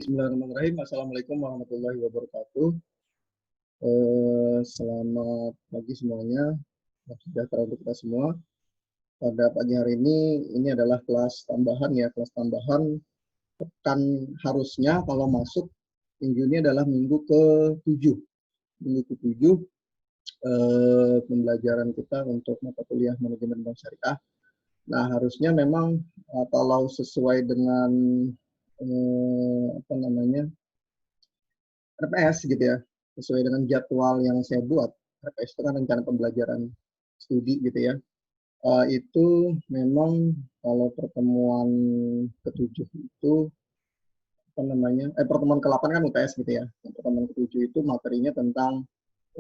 Bismillahirrahmanirrahim. Assalamualaikum warahmatullahi wabarakatuh. Selamat pagi semuanya. Selamat sejahtera untuk kita semua. Pada pagi hari ini adalah kelas tambahan ya, kelas tambahan. Pekan harusnya kalau masuk minggu ini adalah minggu ke-7. Minggu ke-7 pembelajaran kita untuk mata kuliah manajemen bank syariah. Nah, harusnya memang kalau sesuai dengan RPS gitu ya, sesuai dengan jadwal yang saya buat. RPS itu kan rencana pembelajaran studi gitu ya. Itu memang kalau pertemuan ke-7 itu pertemuan ke-8 kan UTS gitu ya. Pertemuan ke-7 itu materinya tentang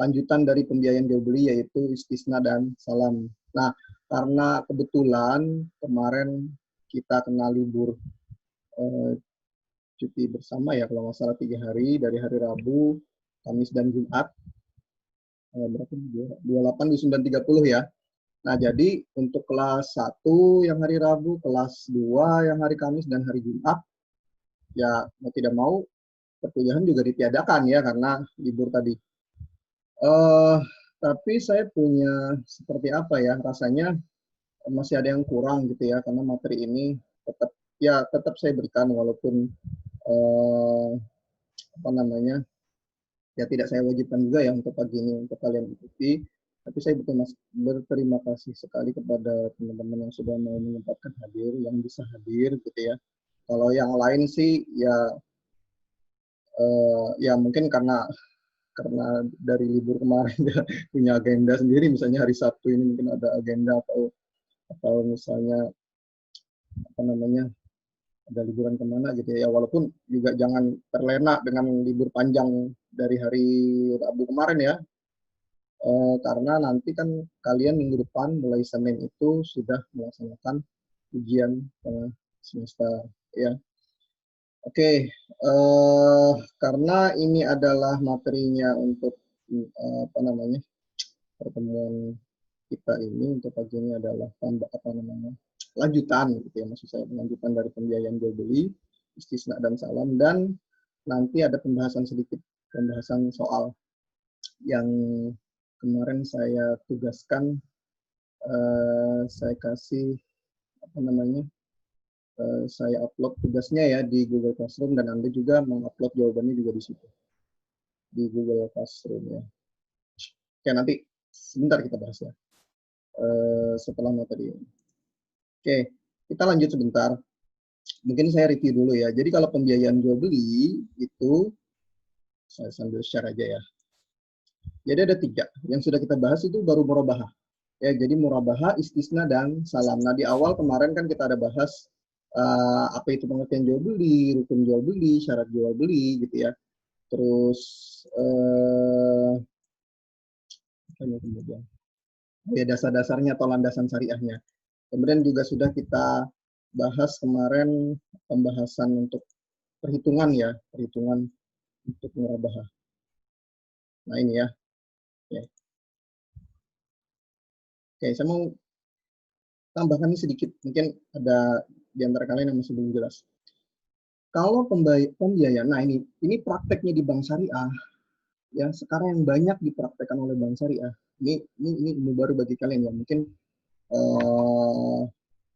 lanjutan dari pembiayaan jual beli yaitu istisna dan salam. Nah, karena kebetulan kemarin kita kena libur cuti bersama ya kalau nggak salah 3 hari, dari hari Rabu, Kamis dan Jumat. Berapa? 28, 29, 30 ya. Nah, jadi untuk kelas 1 yang hari Rabu, kelas 2 yang hari Kamis dan hari Jumat, ya mau tidak mau perkuliahan juga ditiadakan ya karena libur tadi. Tapi saya punya seperti apa ya, rasanya masih ada yang kurang gitu ya, karena materi ini tetap saya berikan walaupun ya tidak saya wajibkan juga ya untuk pagi ini untuk kalian ikuti. Tapi saya berterima kasih sekali kepada teman-teman yang sudah mau menyempatkan hadir, yang bisa hadir gitu ya. Kalau yang lain sih ya mungkin karena dari libur kemarin ya punya agenda sendiri, misalnya hari Sabtu ini mungkin ada agenda atau misalnya ada liburan kemana gitu ya. Walaupun juga jangan terlena dengan libur panjang dari hari Rabu kemarin ya. Karena nanti kan kalian minggu depan mulai Senin itu sudah melaksanakan ujian semester ya. Oke, karena ini adalah materinya untuk pertemuan kita ini untuk pagi ini adalah lanjutan gitu ya, maksud saya lanjutan dari pembiayaan jual beli, istisna dan salam, dan nanti ada pembahasan soal yang kemarin saya tugaskan, saya kasih saya upload tugasnya ya di Google Classroom, dan Anda juga mengupload jawabannya juga di situ di Google Classroom ya. Oke, nanti sebentar kita bahas ya setelah materi ini. Oke, kita lanjut sebentar. Mungkin saya review dulu ya. Jadi kalau pembiayaan jual beli itu saya sambil share aja ya. Jadi ada 3 yang sudah kita bahas, itu baru murabahah. Ya, jadi murabahah, istisna dan salam. Nah, di awal kemarin kan kita ada bahas apa itu pengertian jual beli, rukun jual beli, syarat jual beli gitu ya. Terus kemudian ya dasar-dasarnya atau landasan syariahnya. Kemudian juga sudah kita bahas kemarin pembahasan untuk perhitungan untuk murabahah. Nah, ini ya. Oke, saya mau tambahkan ini sedikit, mungkin ada di antara kalian yang masih belum jelas. Kalau pembiayaan, nah ini prakteknya di bank syariah, ya sekarang yang banyak dipraktekkan oleh bank syariah. Ini ilmu baru bagi kalian ya, mungkin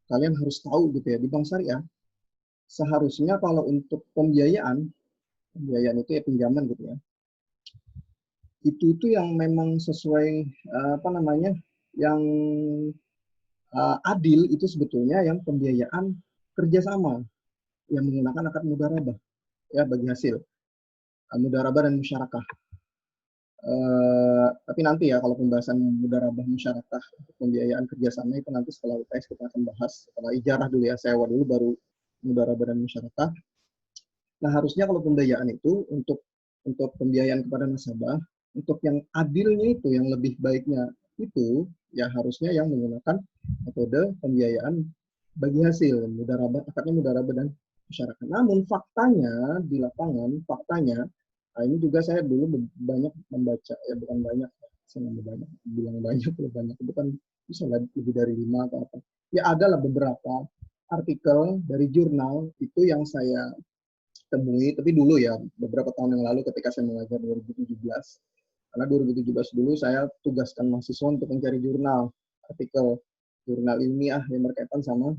kalian harus tahu gitu ya, di bank syariah seharusnya kalau untuk pembiayaan itu ya pinjaman gitu ya, itu yang memang sesuai yang adil itu sebetulnya yang pembiayaan kerjasama yang menggunakan akad mudharabah ya bagi hasil mudharabah dan musyarakah. Tapi nanti ya kalau pembahasan mudharabah musyarakah untuk pembiayaan kerjasama itu nanti setelah UTS kita akan bahas, setelah ijarah dulu ya, sewa dulu baru mudharabah dan musyarakah. Nah, harusnya kalau pembiayaan itu untuk pembiayaan kepada nasabah, untuk yang adilnya itu, yang lebih baiknya itu, ya harusnya yang menggunakan metode pembiayaan bagi hasil, akadnya mudharabah dan musyarakah. Namun faktanya di lapangan, nah ini juga saya dulu banyak membaca, ya bukan banyak, saya nggak banyak, bilang banyak, itu kan bisa lebih dari 5 atau apa. Ya adalah beberapa artikel dari jurnal itu yang saya temui, tapi dulu ya, beberapa tahun yang lalu ketika saya mengajar 2017. Karena 2017 dulu saya tugaskan mahasiswa untuk mencari jurnal, artikel, jurnal ilmiah yang berkaitan sama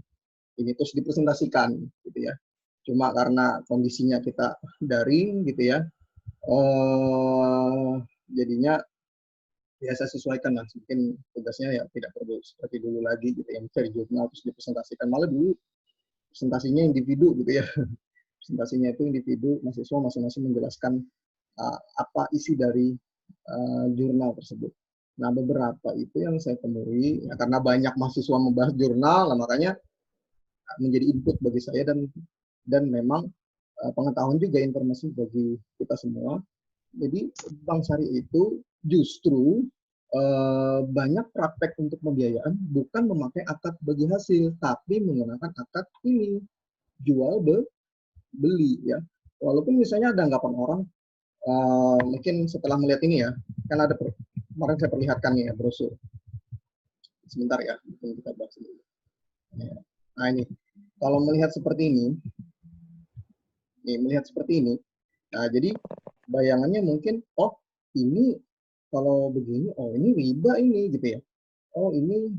ini, terus dipresentasikan, gitu ya. Cuma karena kondisinya kita daring, gitu ya, jadinya ya saya sesuaikan lah, mungkin tugasnya ya tidak perlu seperti dulu lagi, gitu ya, mencari jurnal terus dipresentasikan. Malah dulu presentasinya individu, gitu ya. Presentasinya itu individu, mahasiswa masing-masing menjelaskan apa isi dari jurnal tersebut. Nah, beberapa itu yang saya temui, ya, karena banyak mahasiswa membahas jurnal, nah, makanya menjadi input bagi saya dan memang pengetahuan juga, informasi bagi kita semua. Jadi Bank Syariah itu justru banyak praktek untuk pembiayaan bukan memakai akad bagi hasil, tapi menggunakan akad ini, jual beli ya. Walaupun misalnya ada anggapan orang, mungkin setelah melihat ini ya, kan ada kemarin saya perlihatkan nih ya brosur. Sebentar ya, mungkin kita bahas dulu. Nah ini, kalau melihat seperti ini, nah jadi bayangannya mungkin, oh ini kalau begini, oh ini riba ini gitu ya. Oh ini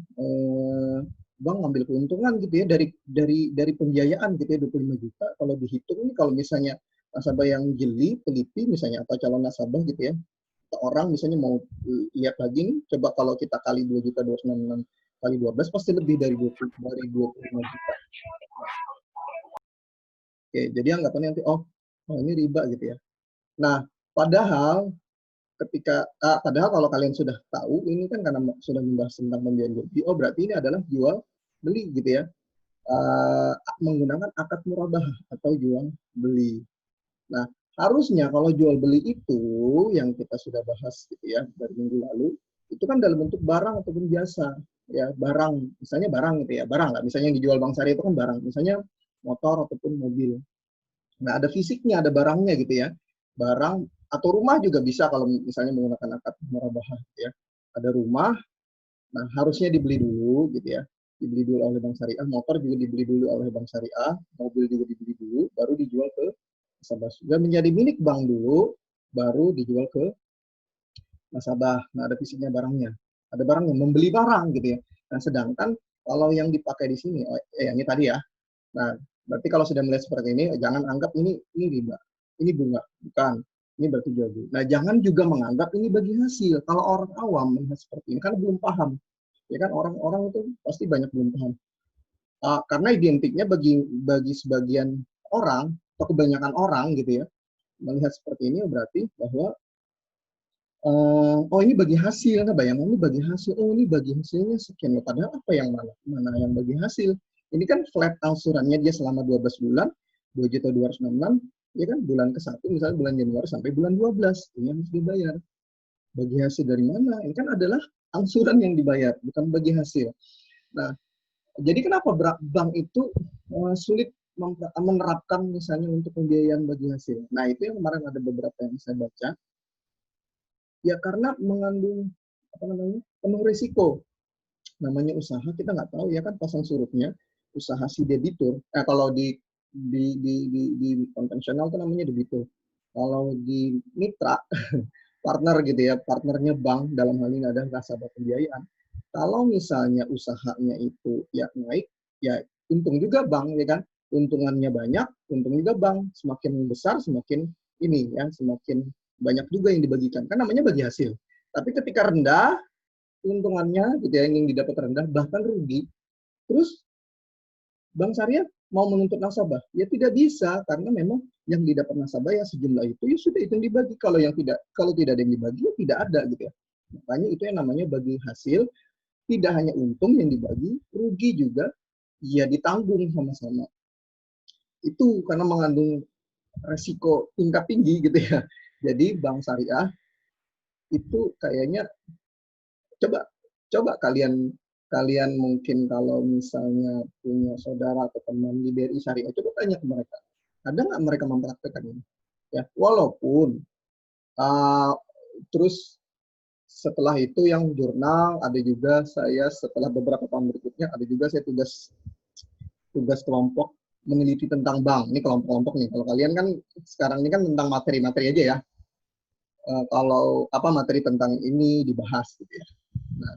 bank ngambil keuntungan gitu ya dari pembiayaan gitu ya 25 juta. Kalau dihitung ini, kalau misalnya nasabah yang jeli, teliti misalnya, atau calon nasabah gitu ya, orang misalnya mau lihat lagi nih, coba kalau kita kali 2.266 kali 12 pasti lebih dari 25 juta. Oke, jadi anggapannya nanti oh ini riba gitu ya. Nah, padahal kalau kalian sudah tahu ini kan karena sudah membahas tentang pembiayaan jual beli, oh berarti ini adalah jual beli gitu ya, menggunakan akad murabah atau jual beli. Nah, harusnya kalau jual beli itu yang kita sudah bahas gitu ya dari minggu lalu, itu kan dalam bentuk barang ataupun jasa ya, barang misalnya barang gitu ya, barang lah, misalnya yang dijual Bank Syariah itu kan barang, misalnya motor ataupun mobil. Nah, ada fisiknya, ada barangnya gitu ya. Barang atau rumah juga bisa kalau misalnya menggunakan akad murabah ya. Ada rumah, nah harusnya dibeli dulu gitu ya. Dibeli dulu oleh Bank Syariah, motor juga dibeli dulu oleh Bank Syariah, mobil juga dibeli dulu, baru dijual ke nasabah. Sudah menjadi milik bank dulu, baru dijual ke nasabah. Nah, ada fisiknya barangnya. Ada barang yang membeli barang gitu ya. Nah, sedangkan kalau yang dipakai di sini, ini tadi ya. Nah, berarti kalau sudah melihat seperti ini, jangan anggap ini riba, ini bunga, bukan. Ini berarti jual beli. Nah, jangan juga menganggap ini bagi hasil. Kalau orang awam melihat seperti ini, karena belum paham, ya kan, orang-orang itu pasti banyak belum paham. Karena identiknya bagi sebagian orang atau kebanyakan orang gitu ya, melihat seperti ini berarti bahwa oh ini bagi hasil, nah bayangan ini bagi hasil, oh ini bagi hasilnya sekian, padahal apa yang mana yang bagi hasil? Ini kan flat angsurannya dia selama 12 bulan, 2.266, ya kan, bulan ke-1 misalnya bulan Januari sampai bulan 12, ini harus dibayar. Bagi hasil dari mana? Ini kan adalah angsuran yang dibayar, bukan bagi hasil. Nah, jadi kenapa bank itu sulit menerapkan misalnya untuk pembiayaan bagi hasil? Nah, itu yang kemarin ada beberapa yang saya baca. Ya karena mengandung penuh risiko. Namanya usaha kita nggak tahu ya kan, pasang surutnya usaha si debitur. Kalau di konvensional itu namanya debitur. Kalau di mitra partner gitu ya, partnernya bank, dalam hal ini ada nasabah pembiayaan. Kalau misalnya usahanya itu ya naik, ya untung juga bank ya kan, untungannya banyak, untung juga bank. Semakin besar semakin ini ya, semakin banyak juga yang dibagikan, kan namanya bagi hasil. Tapi ketika rendah keuntungannya gitu ya, yang didapat rendah bahkan rugi, terus Bank Syariah mau menuntut nasabah ya tidak bisa, karena memang yang didapat nasabah ya sejumlah itu ya sudah, itu yang dibagi. Kalau tidak ada yang dibagi ya tidak ada gitu ya. Makanya itu yang namanya bagi hasil, tidak hanya untung yang dibagi, rugi juga ya ditanggung sama-sama. Itu karena mengandung resiko tingkat tinggi gitu ya. Jadi Bank Syariah itu kayaknya, coba kalian mungkin kalau misalnya punya saudara atau teman di BRI Syariah, coba tanya ke mereka, ada nggak mereka mempraktekkan ini? Ya, walaupun terus setelah itu yang jurnal ada juga, saya setelah beberapa tahun berikutnya ada juga saya tugas kelompok meneliti tentang bank. Ini kelompok-kelompok nih. Kalau kalian kan sekarang ini kan tentang materi-materi aja ya. Kalau apa materi tentang ini dibahas gitu ya. Nah,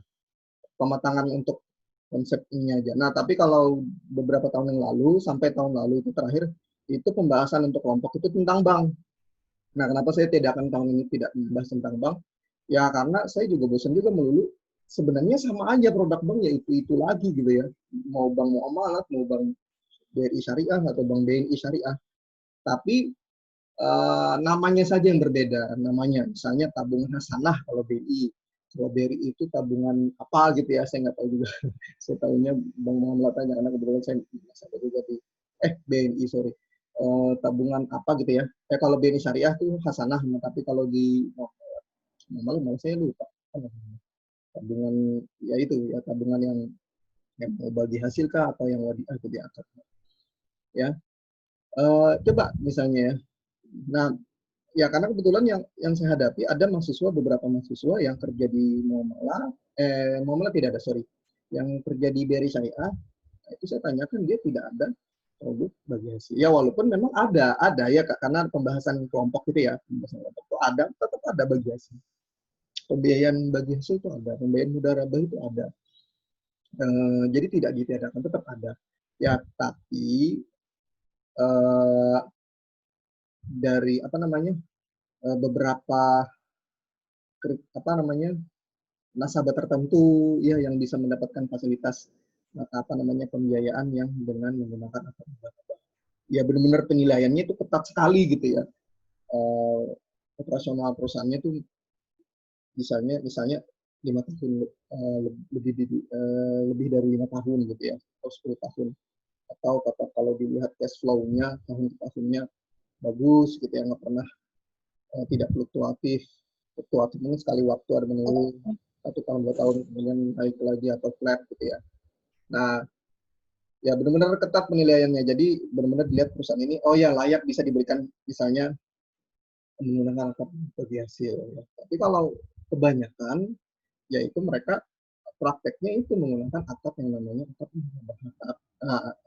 pematangan untuk konsep ini aja. Nah, tapi kalau beberapa tahun yang lalu sampai tahun lalu itu terakhir itu pembahasan untuk kelompok itu tentang bank. Nah, kenapa saya tidak akan tahun ini tidak membahas tentang bank? Ya karena saya juga bosan juga melulu. Sebenarnya sama aja produk bank ya itu lagi gitu ya. Mau bank muamalat, mau bank BRI Syariah atau bank BNI Syariah. Tapi namanya saja yang berbeda. Namanya misalnya tabungan hasanah kalau BI. Kalau BRI itu tabungan apa gitu ya, saya nggak tahu juga. Saya tahunya bank muamalat aja karena kebetulan saya sampai juga di BNI sorry. Tabungan apa gitu ya. Kalau BNI Syariah tuh hasanah, tapi kalau di malah saya lupa. Tabungan ya itu ya tabungan yang mau bagi hasil kah atau yang wadiah gitu ya. Coba misalnya ya. Nah, ya karena kebetulan yang saya hadapi ada beberapa mahasiswa yang kerja di muamalah tidak ada sorry, yang kerja di BRI Syariah, itu saya tanyakan dia tidak ada produk bagi hasil. Ya walaupun memang ada ya karena pembahasan kelompok gitu ya, pembahasan kelompok itu ada, tetap ada bagi hasil. Pembiayaan bagi hasil itu ada, pembiayaan mudarabah itu ada. Jadi tidak ditiadakan, tetap ada. Ya tapi dari apa namanya beberapa nasabah tertentu ya yang bisa mendapatkan fasilitas pembiayaan yang dengan menggunakan akad mudarabah. Ya benar-benar penilaiannya itu ketat sekali gitu ya. Operasional perusahaannya tuh misalnya 5 tahun lebih dari 5 tahun gitu ya atau 10 tahun atau kalau dilihat cash flow-nya tahun ke tahunnya bagus gitu ya nggak pernah tidak fluktuatif ini sekali waktu ada menurun 1 tahun 2 tahun kemudian naik lagi atau flat gitu ya. Nah ya benar-benar ketat penilaiannya, jadi benar-benar dilihat perusahaan ini oh ya layak bisa diberikan misalnya menggunakan akad bagi hasil ya. Tapi kalau kebanyakan yaitu mereka prakteknya itu menggunakan akad yang namanya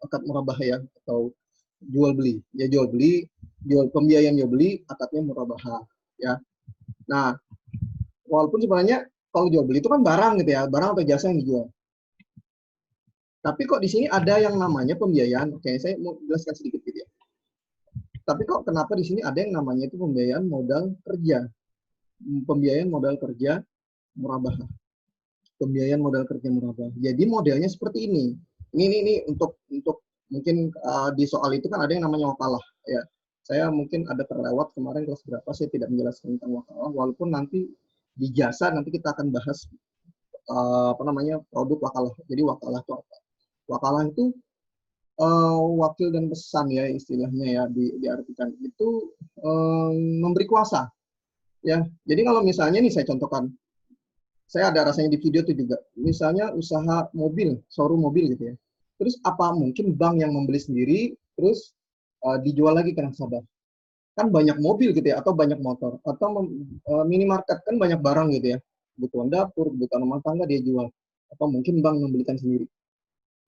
akad murabah ya atau jual beli pembiayaan jual beli akadnya murabah ya. Nah walaupun sebenarnya kalau jual beli itu kan barang gitu ya, barang atau jasa yang dijual. Tapi kok di sini ada yang namanya pembiayaan. Oke, saya mau jelaskan sedikit gitu ya. Tapi kok kenapa di sini ada yang namanya itu pembiayaan modal kerja. Pembiayaan modal kerja murabah. Pembiayaan modal kerja murabah. Jadi modelnya seperti ini. Ini untuk mungkin di soal itu kan ada yang namanya wakalah ya. Saya mungkin ada terlewat kemarin kelas berapa saya tidak menjelaskan tentang wakalah walaupun nanti di jasa nanti kita akan bahas produk wakalah. Jadi wakalah itu apa? Wakalah itu wakil dan pesan ya istilahnya ya diartikan itu memberi kuasa ya. Jadi kalau misalnya nih saya contohkan, saya ada rasanya di video itu juga. Misalnya usaha mobil, showroom mobil gitu ya. Terus apa mungkin bank yang membeli sendiri terus dijual lagi ke nasabah? Kan banyak mobil gitu ya atau banyak motor atau minimarket kan banyak barang gitu ya. Kebutuhan dapur, kebutuhan rumah tangga dia jual. Apa mungkin bank membelikan sendiri?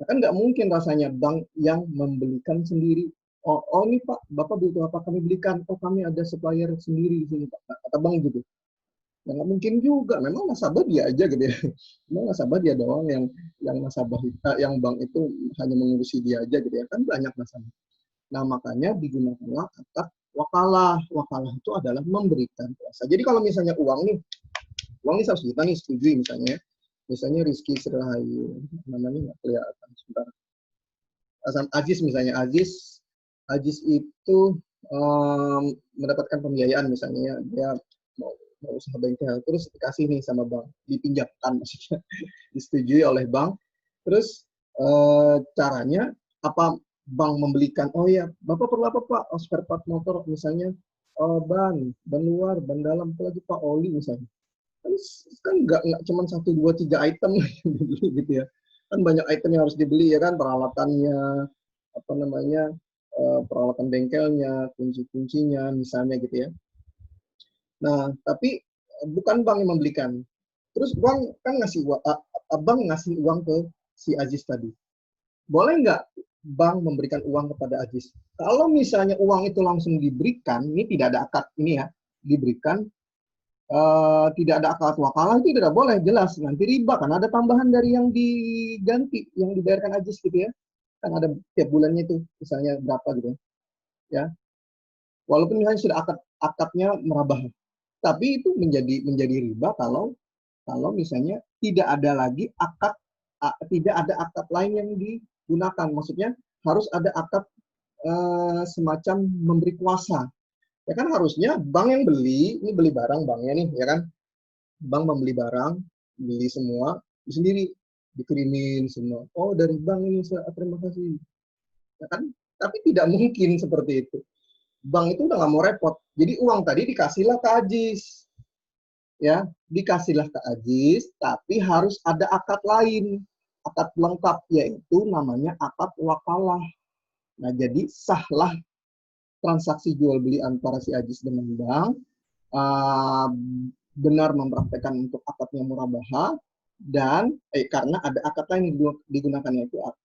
Nah, kan nggak mungkin rasanya bank yang membelikan sendiri. Oh ini Pak, Bapak butuh apa kami belikan? Oh kami ada supplier sendiri di sini Pak. Kata bank gitu. Ya, nggak mungkin juga. Memang nasabah dia aja gitu ya. Memang nasabah dia doang yang nasabah yang bank itu hanya mengurusi dia aja gitu ya. Kan banyak nasabah. Nah makanya digunakanlah kata wakalah. Wakalah itu adalah memberikan kuasa. Jadi kalau misalnya uang nih 100 juta nih setuju misalnya. Misalnya Rizky Serahayu, namanya nggak kelihatan sebentar. Aziz misalnya, Aziz itu mendapatkan pembiayaan misalnya dia mau usaha bengkel terus dikasih nih sama bank dipinjamkan maksudnya disetujui oleh bank terus caranya apa bank membelikan oh ya Bapak perlu apa Pak spare part motor misalnya ban luar ban dalam apalagi Pak oli misalnya kan nggak cuma 1 2 3 item gitu ya kan banyak item yang harus dibeli ya kan peralatannya apa namanya peralatan bengkelnya kunci-kuncinya misalnya gitu ya. Nah tapi bukan bank yang membelikan terus bank kan abang ngasih uang ke si Aziz tadi boleh nggak bank memberikan uang kepada Ajis. Kalau misalnya uang itu langsung diberikan, ini tidak ada akad ini ya, diberikan tidak ada akad wakalah itu tidak boleh, jelas nanti riba karena ada tambahan dari yang diganti, yang dibayarkan Ajis gitu ya. Kan ada tiap bulannya itu misalnya berapa gitu ya. Walaupun misalnya sudah akadnya merabah, tapi itu menjadi riba kalau misalnya tidak ada lagi tidak ada akad lain yang digunakan. Maksudnya harus ada akad semacam memberi kuasa. Ya kan harusnya bank yang beli, ini beli barang banknya nih, ya kan? Bank membeli barang, beli semua, sendiri dikirimin semua. Oh dari bank ini, terima kasih. Ya kan? Tapi tidak mungkin seperti itu. Bank itu udah nggak mau repot. Jadi uang tadi dikasihlah ke Ajis. Ya, dikasihlah ke Ajis, tapi harus ada akad lain. Akad lengkap, yaitu namanya akad wakalah. Nah, jadi sahlah transaksi jual beli antara si Ajis dengan bank, benar mempraktekkan untuk akadnya murabaha, dan karena ada akad lain yang digunakan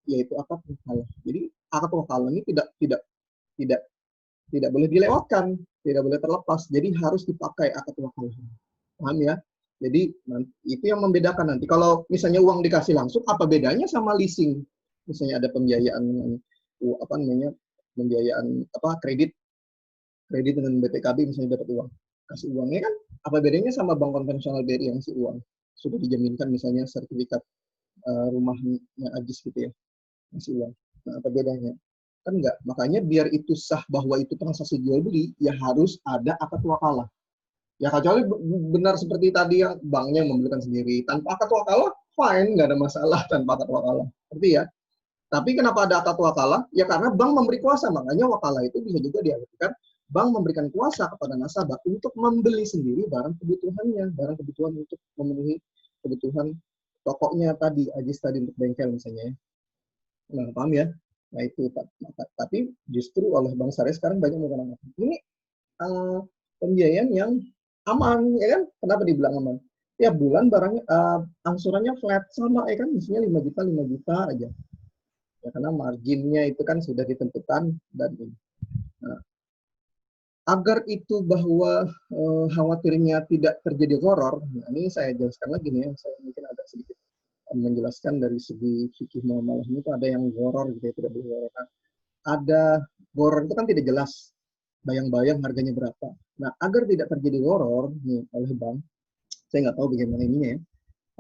yaitu akad wakalah. Jadi akad wakalah ini tidak tidak boleh dilewatkan, tidak boleh terlepas. Jadi harus dipakai akad wakalah. Paham ya? Jadi itu yang membedakan nanti. Kalau misalnya uang dikasih langsung, apa bedanya sama leasing? Misalnya ada pembiayaan dengan apa namanya, pembiayaan kredit dengan BPKB misalnya dapat uang, kasih uangnya kan, apa bedanya sama bank konvensional BRI yang ngasih uang sudah dijaminkan, misalnya sertifikat rumahnya Ajis gitu ya, ngasih uang. Nah, apa bedanya? Kan enggak. Makanya biar itu sah bahwa itu transaksi jual beli, ya harus ada akad wakalah. Ya kecuali benar seperti tadi yang banknya membelikan sendiri tanpa akad wakalah, fine, nggak ada masalah tanpa akad wakalah. Seperti ya. Tapi kenapa ada akad wakalah? Ya karena bank memberi kuasa, makanya wakalah itu bisa juga diartikan bank memberikan kuasa kepada nasabah untuk membeli sendiri barang kebutuhannya, barang kebutuhan untuk memenuhi kebutuhan pokoknya tadi, Ajis tadi untuk bengkel misalnya. Nah, paham ya? Nah itu, tapi justru oleh Bank Syariah sekarang banyak menggunakan ini pembiayaan yang aman, ya kan? Kenapa dibilang aman? Tiap bulan barangnya angsurannya flat sama, ya kan? Misalnya 5 juta 5 juta aja. Ya, karena marginnya itu kan sudah ditentukan dan nah, agar itu bahwa khawatirnya tidak terjadi gharar. Nah, ini saya jelaskan lagi nih, saya mungkin agak sedikit menjelaskan dari segi fikih muamalah ini, ada yang gharar gitu ya, tidak boleh gharar. Ada gharar itu kan tidak jelas, bayang-bayang harganya berapa. Nah, agar tidak terjadi gharar nih oleh bank, saya nggak tahu bagaimana ininya ya,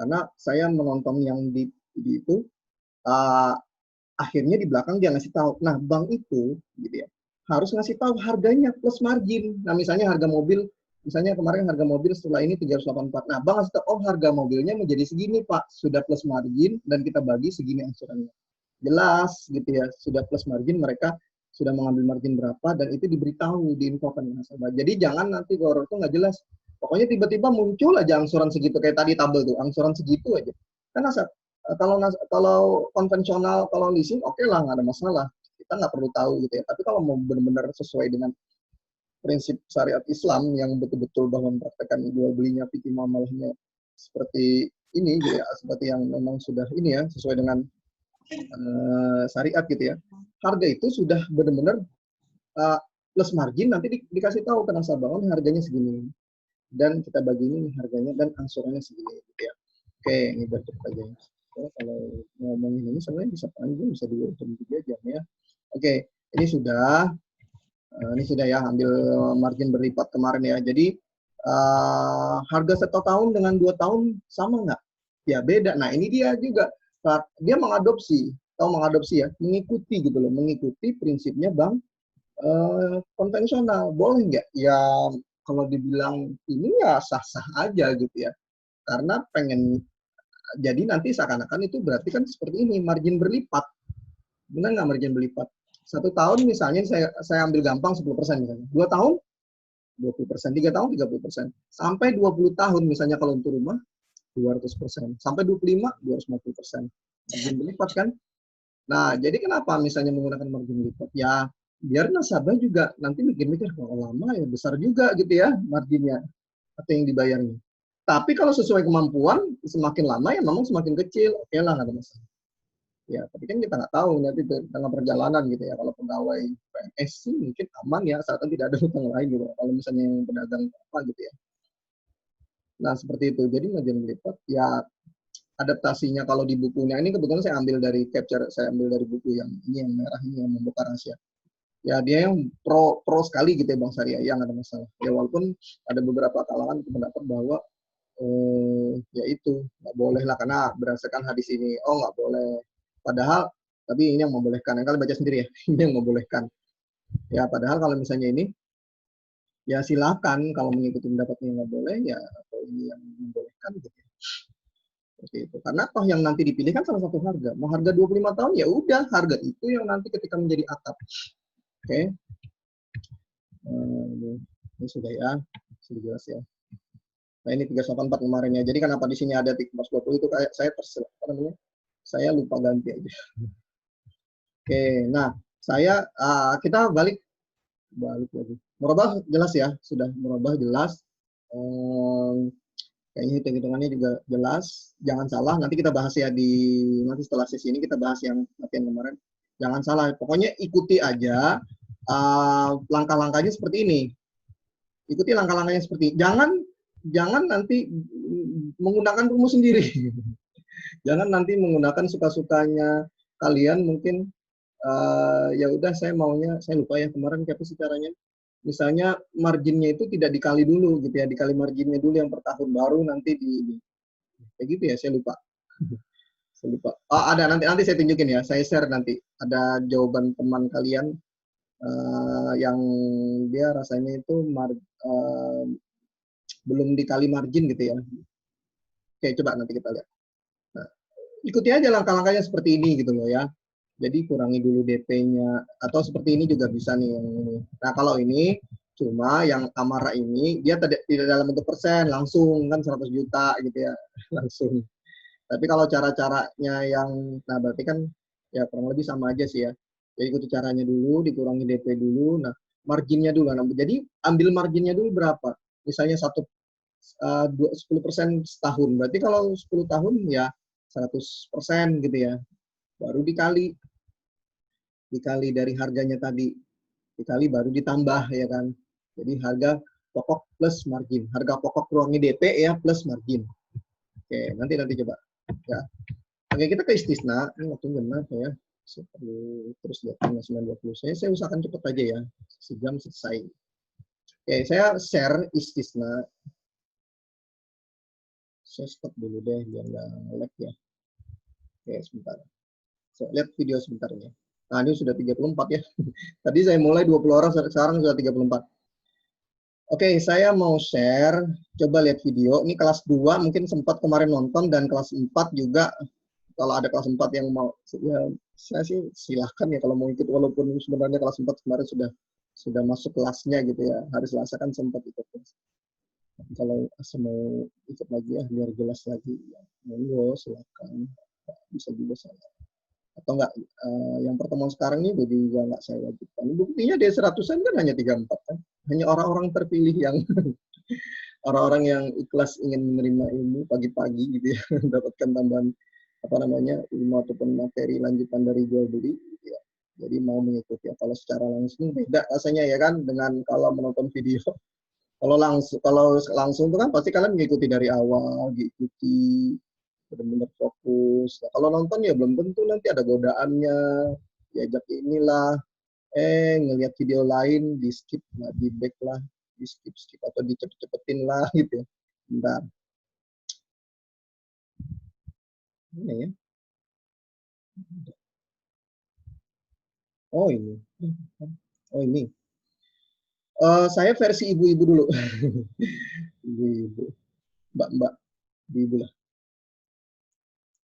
karena saya menonton yang di itu, akhirnya di belakang dia ngasih tahu. Nah, bank itu gitu ya, harus ngasih tahu harganya plus margin. Nah, misalnya harga mobil, misalnya kemarin harga mobil setelah ini 384. Nah, bank ngasih tahu, oh harga mobilnya menjadi segini, Pak. Sudah plus margin dan kita bagi segini angsurannya. Jelas gitu ya, sudah plus margin, mereka sudah mengambil margin berapa dan itu diberitahu, diinfokan ke nasabah. Jadi jangan nanti kalau itu nggak jelas. Pokoknya tiba-tiba muncul aja angsuran segitu, kayak tadi tabel tuh, angsuran segitu aja. Kan kalau konvensional, kalau leasing, oke lah, nggak ada masalah. Kita nggak perlu tahu gitu ya. Tapi kalau mau benar-benar sesuai dengan prinsip syariat Islam yang betul-betul bahwa mempraktekkan jual belinya, fikih muamalahnya seperti ini gitu ya, seperti yang memang sudah ini ya, sesuai dengan syariat gitu ya. Harga itu sudah benar-benar plus margin, nanti dikasih tahu ke nasabah, oh harganya segini. Dan kita bagi ini harganya dan angsurannya segini gitu ya. Oke, ini bentuk aja. Kalau ngomongin ini sebenarnya bisa panjang, bisa 2 jam 3 jam ya. Oke, ini sudah ya, ambil margin berlipat kemarin ya. Jadi harga 1 tahun dengan 2 tahun sama nggak? Ya beda. Nah ini dia juga, dia mengadopsi ya, mengikuti gitu loh, mengikuti prinsipnya bank konvensional. Boleh nggak? Ya kalau dibilang ini ya sah-sah aja gitu ya. Karena pengen, jadi nanti seakan-akan itu berarti kan seperti ini, margin berlipat. Benar nggak margin berlipat? 1 tahun misalnya saya ambil gampang 10% misalnya. 2 tahun 20%, 3 tahun 30%. Sampai 20 tahun misalnya kalau untuk rumah 200%. Sampai 25, 250%. Margin berlipat kan? Nah, jadi kenapa misalnya menggunakan margin berlipat? Ya, biar nasabah juga nanti mikir-mikir, kalau lama ya besar juga gitu ya marginnya atau yang dibayarnya. Tapi kalau sesuai kemampuan, semakin lama ya memang semakin kecil. Oke lah, nggak ada masalah. Ya, tapi kan kita nggak tahu nanti tengah perjalanan gitu ya. Kalau pegawai PNS sih mungkin aman ya, asalkan tidak ada hutang lain gitu. Kalau misalnya yang pedagang apa gitu ya. Nah, seperti itu. Jadi margin lipat ya adaptasinya kalau di bukunya ini kebetulan saya ambil dari capture, saya ambil dari buku yang ini yang merah ini yang membuka rahasia. Ya dia yang pro sekali gitu ya Bang Syariah, yang ada masalah. Ya walaupun ada beberapa kalangan pendapat bahwa ya itu nggak boleh lah karena berdasarkan hadis ini, oh nggak boleh. Padahal tapi ini yang membolehkan. Yang kalian baca sendiri ya, ini yang membolehkan. Ya padahal kalau misalnya ini ya silakan kalau mengikuti pendapatnya nggak boleh ya atau ini yang membolehkan gitu. Seperti itu. Karena toh yang nanti dipilih kan salah satu harga. Mau harga 25 tahun ya udah harga itu yang nanti ketika menjadi akad. Oke. Okay. Ini sudah ya. Sudah jelas ya. Nah ini 384 kemarin ya. Jadi kenapa di sini ada 320 itu kayak saya terserah apa namanya? Saya lupa ganti aja. Oke, nah saya kita balik lagi. Murabah jelas ya, sudah murabah jelas. Kayaknya hitung-hitungannya juga jelas. Jangan salah, nanti kita bahas ya nanti setelah sesi ini kita bahas yang latihan kemarin. Jangan salah, pokoknya ikuti aja langkah-langkahnya seperti ini. Ikuti langkah-langkahnya seperti ini. Jangan nanti menggunakan rumus sendiri. Jangan nanti menggunakan suka-sukanya kalian mungkin ya udah saya maunya saya lupa ya kemarin kayak apa sih caranya. Misalnya marginnya itu tidak dikali dulu gitu ya, dikali marginnya dulu yang per tahun baru nanti kayak gitu ya, saya lupa. Saya lupa. Oh, ada nanti saya tunjukin ya, saya share nanti. Ada jawaban teman kalian yang dia rasanya itu belum dikali margin gitu ya. Oke, coba nanti kita lihat. Nah, ikuti aja langkah-langkahnya seperti ini gitu loh ya. Jadi kurangi dulu DP-nya atau seperti ini juga bisa nih yang ini. Nah, kalau ini cuma yang Amara ini dia tidak dalam bentuk persen langsung kan 100 juta gitu ya langsung. Tapi kalau cara-caranya yang nah berarti kan ya kurang lebih sama aja sih ya. Jadi ikuti caranya dulu, dikurangi DP dulu. Nah, marginnya dulu. Nah, jadi ambil marginnya dulu berapa? Misalnya 10% setahun. Berarti kalau 10 tahun ya 100% gitu ya. Baru dikali dari harganya tadi, dikali baru ditambah ya kan. Jadi harga pokok plus margin, harga pokok kurangi DP ya plus margin. Oke, nanti coba ya. Oke, kita ke istisna. Ini waktunya berapa ya? Terus lihat 920. Saya usahakan cepat aja ya. Sejam selesai. Oke, saya share istisna. Saya stop dulu deh biar nggak lag ya. Oke, sebentar. Saya lihat video sebentar ya. Nah, ini sudah 34 ya. Tadi saya mulai 20 orang, sekarang sudah 34. Oke, saya mau share. Coba lihat video. Ini kelas 2 mungkin sempat kemarin nonton dan kelas 4 juga. Kalau ada kelas 4 yang mau, ya saya sih silahkan ya kalau mau ikut. Walaupun sebenarnya kelas 4 kemarin sudah masuk kelasnya gitu ya. Hari Selasa kan sempat ikut. Tapi kalau mau ikut lagi ya biar jelas lagi. Ya, monggo silahkan. Bisa juga saya atau enggak yang pertemuan sekarang ini juga enggak saya wajibkan. Buktinya dari 100-an kan hanya 34 kan. Hanya orang-orang terpilih yang orang-orang yang ikhlas ingin menerima ilmu pagi-pagi gitu ya, mendapatkan tambahan apa namanya ilmu ataupun materi lanjutan dari jual beli gitu ya. Jadi mau mengikuti. Kalau secara langsung beda rasanya ya kan dengan kalau menonton video. Kalau langsung itu kan pasti kalian mengikuti dari awal, diikuti benar-benar fokus. Nah, kalau nonton ya belum tentu nanti ada godaannya, diajak inilah, ngelihat video lain di skip, nah, di back lah, di skip atau dicepet-cepetin lah gitu ya. Bentar. Ini ya. Oh ini. Oh ini. Saya versi ibu-ibu dulu. Ibu-ibu. Mbak-mbak. Ibu lah.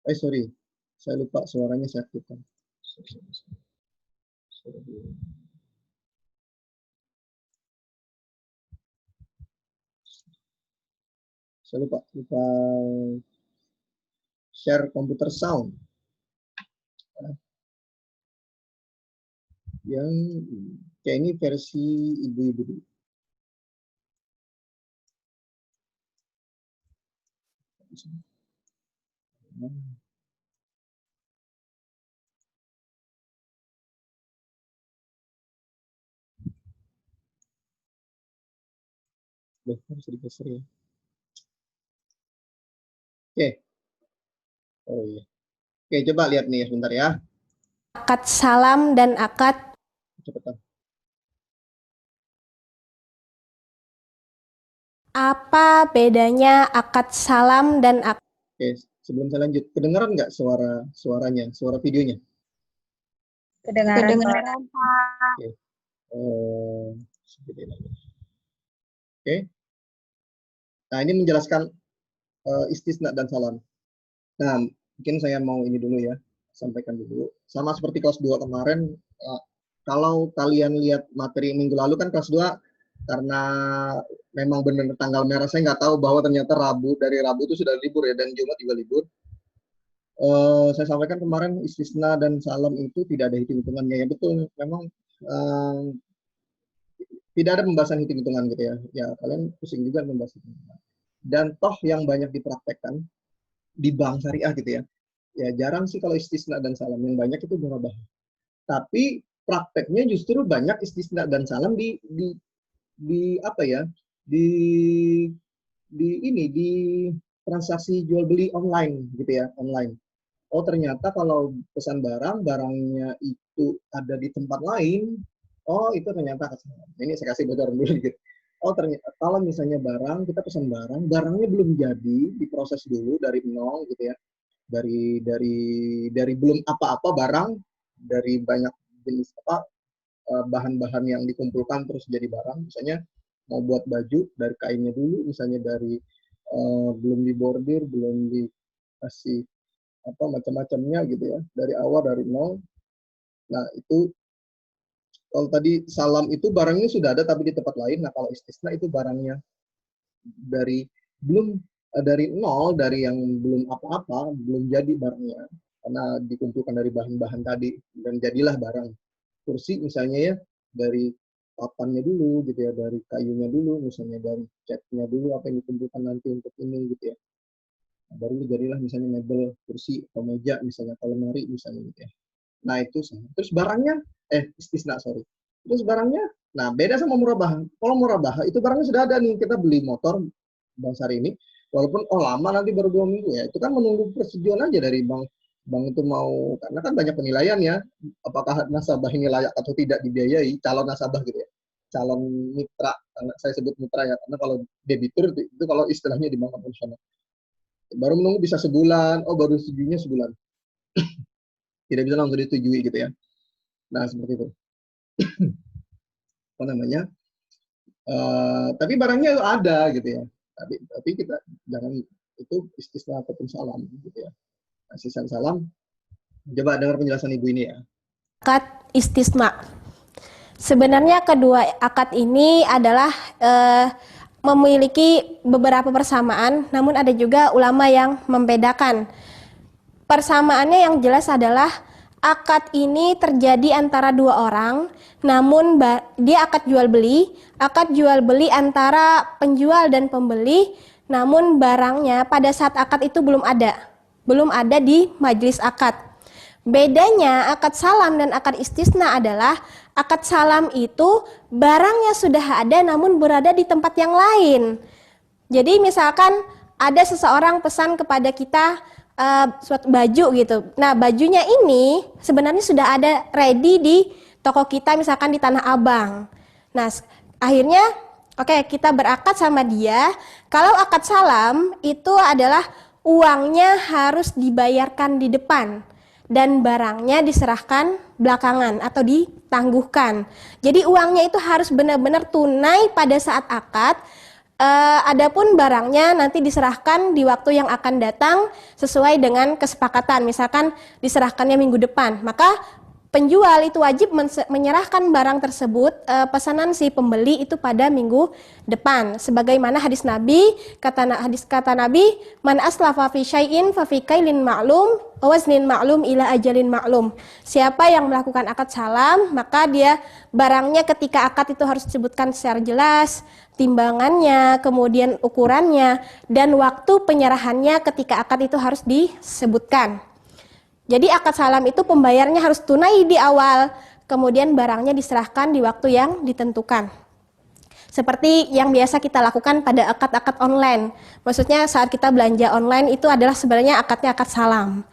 Sorry. Saya lupa suaranya saya aktifkan. Saya lupa share komputer sound yang kayak ini versi ibu-ibu dulu. Loh, harus digeser ya. Oke. Oh iya. Oke, coba lihat nih sebentar ya. Akad salam dan akad. Cepetan. Apa bedanya akad salam dan akad? Oke, sebelum saya lanjut, kedengaran nggak suaranya, suara videonya? Kedengaran, Pak. Oke. Seperti ini. Oke. Nah, ini menjelaskan istisna dan salam. Nah, mungkin saya mau ini dulu ya, sampaikan dulu. Sama seperti kelas 2 kemarin, kalau kalian lihat materi minggu lalu kan kelas 2, karena memang benar tanggal merah, saya nggak tahu bahwa ternyata dari Rabu itu sudah libur ya, dan Jumat juga libur. Saya sampaikan kemarin istisna dan salam itu tidak ada hitung-hitungannya ya, betul. Memang tidak ada pembahasan hitung-hitungan gitu ya. Ya, kalian pusing juga membahas hitung-hitungan. Dan toh yang banyak dipraktekkan di bank syariah gitu ya. Ya jarang sih kalau istisna dan salam, yang banyak itu murabah. Tapi prakteknya justru banyak istisna dan salam di apa ya? Di transaksi jual beli online gitu ya, online. Oh ternyata kalau pesan barangnya itu ada di tempat lain, oh itu ternyata kesalahan. Ini saya kasih bocoran dulu gitu. Oh ternyata kalau misalnya kita pesan barangnya belum jadi, diproses dulu dari nol gitu ya, dari belum apa-apa barang, dari banyak jenis bahan-bahan yang dikumpulkan terus jadi barang. Misalnya mau buat baju dari kainnya dulu, misalnya dari belum dibordir, belum dikasih apa macam-macamnya gitu ya, dari awal dari nol. Nah itu kalau tadi salam itu barangnya sudah ada tapi di tempat lain. Nah kalau istisna itu barangnya dari belum dari nol, dari yang belum apa-apa, belum jadi barangnya karena dikumpulkan dari bahan-bahan tadi dan jadilah barang. Kursi misalnya ya, dari papannya dulu gitu ya, dari kayunya dulu, misalnya dari catnya dulu apa yang dikumpulkan nanti untuk ini gitu ya. Nah, baru jadilah misalnya mebel, kursi atau meja misalnya, atau lemari misalnya gitu ya. Nah itu sama. Terus barangnya istisna sorry. Terus barangnya, nah beda sama murabah. Kalau murabah itu barangnya sudah ada nih, kita beli motor bang hari ini, walaupun lama nanti baru 2 minggu ya, itu kan menunggu persetujuan aja dari bank itu mau, karena kan banyak penilaian ya, apakah nasabah ini layak atau tidak dibiayai, calon nasabah gitu ya, calon mitra, karena saya sebut mitra ya, karena kalau debitur itu kalau istilahnya di bank konvensional baru menunggu bisa sebulan, baru setujunya sebulan, tidak bisa langsung disetujui gitu ya. Nah seperti itu. Apa namanya? Tapi barangnya ada gitu ya. Tapi kita jangan itu istisna ataupun salam gitu ya. Istisna salam. Coba dengar penjelasan ibu ini ya. Akad istisna. Sebenarnya kedua akad ini adalah memiliki beberapa persamaan, namun ada juga ulama yang membedakan. Persamaannya yang jelas adalah akad ini terjadi antara dua orang, namun dia akad jual beli antara penjual dan pembeli, namun barangnya pada saat akad itu belum ada di majelis akad. Bedanya akad salam dan akad istisna adalah akad salam itu barangnya sudah ada namun berada di tempat yang lain. Jadi misalkan ada seseorang pesan kepada kita suatu baju gitu. Nah bajunya ini sebenarnya sudah ada ready di toko kita, misalkan di Tanah Abang. Nah akhirnya kita berakad sama dia. Kalau akad salam itu adalah uangnya harus dibayarkan di depan dan barangnya diserahkan belakangan atau ditangguhkan. Jadi uangnya itu harus benar-benar tunai pada saat akad. Adapun barangnya nanti diserahkan di waktu yang akan datang sesuai dengan kesepakatan. Misalkan diserahkannya minggu depan, maka penjual itu wajib menyerahkan barang tersebut, pesanan si pembeli itu pada minggu depan. Sebagaimana hadis Nabi, kata Nabi, man aslafa fi syai'in fa fi kailin ma'lum waznin ma'lum ila ajalin ma'lum. Siapa yang melakukan akad salam, maka dia barangnya ketika akad itu harus disebutkan secara jelas, timbangannya, kemudian ukurannya, dan waktu penyerahannya ketika akad itu harus disebutkan. Jadi akad salam itu pembayarnya harus tunai di awal, kemudian barangnya diserahkan di waktu yang ditentukan. Seperti yang biasa kita lakukan pada akad-akad online. Maksudnya saat kita belanja online itu adalah sebenarnya akadnya akad salam.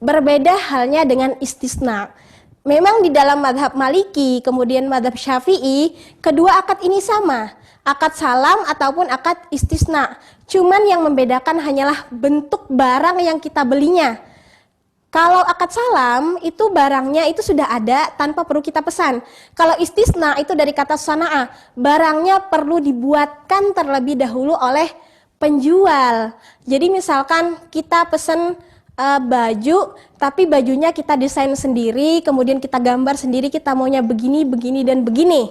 Berbeda halnya dengan istisna. Memang di dalam madhab Maliki, kemudian madhab Syafi'i, kedua akad ini sama. Akad salam ataupun akad istisna. Cuman yang membedakan hanyalah bentuk barang yang kita belinya. Kalau akad salam itu barangnya itu sudah ada tanpa perlu kita pesan. Kalau istisna itu dari kata sana'ah, barangnya perlu dibuatkan terlebih dahulu oleh penjual. Jadi misalkan kita pesan baju, tapi bajunya kita desain sendiri, kemudian kita gambar sendiri, kita maunya begini, begini dan begini.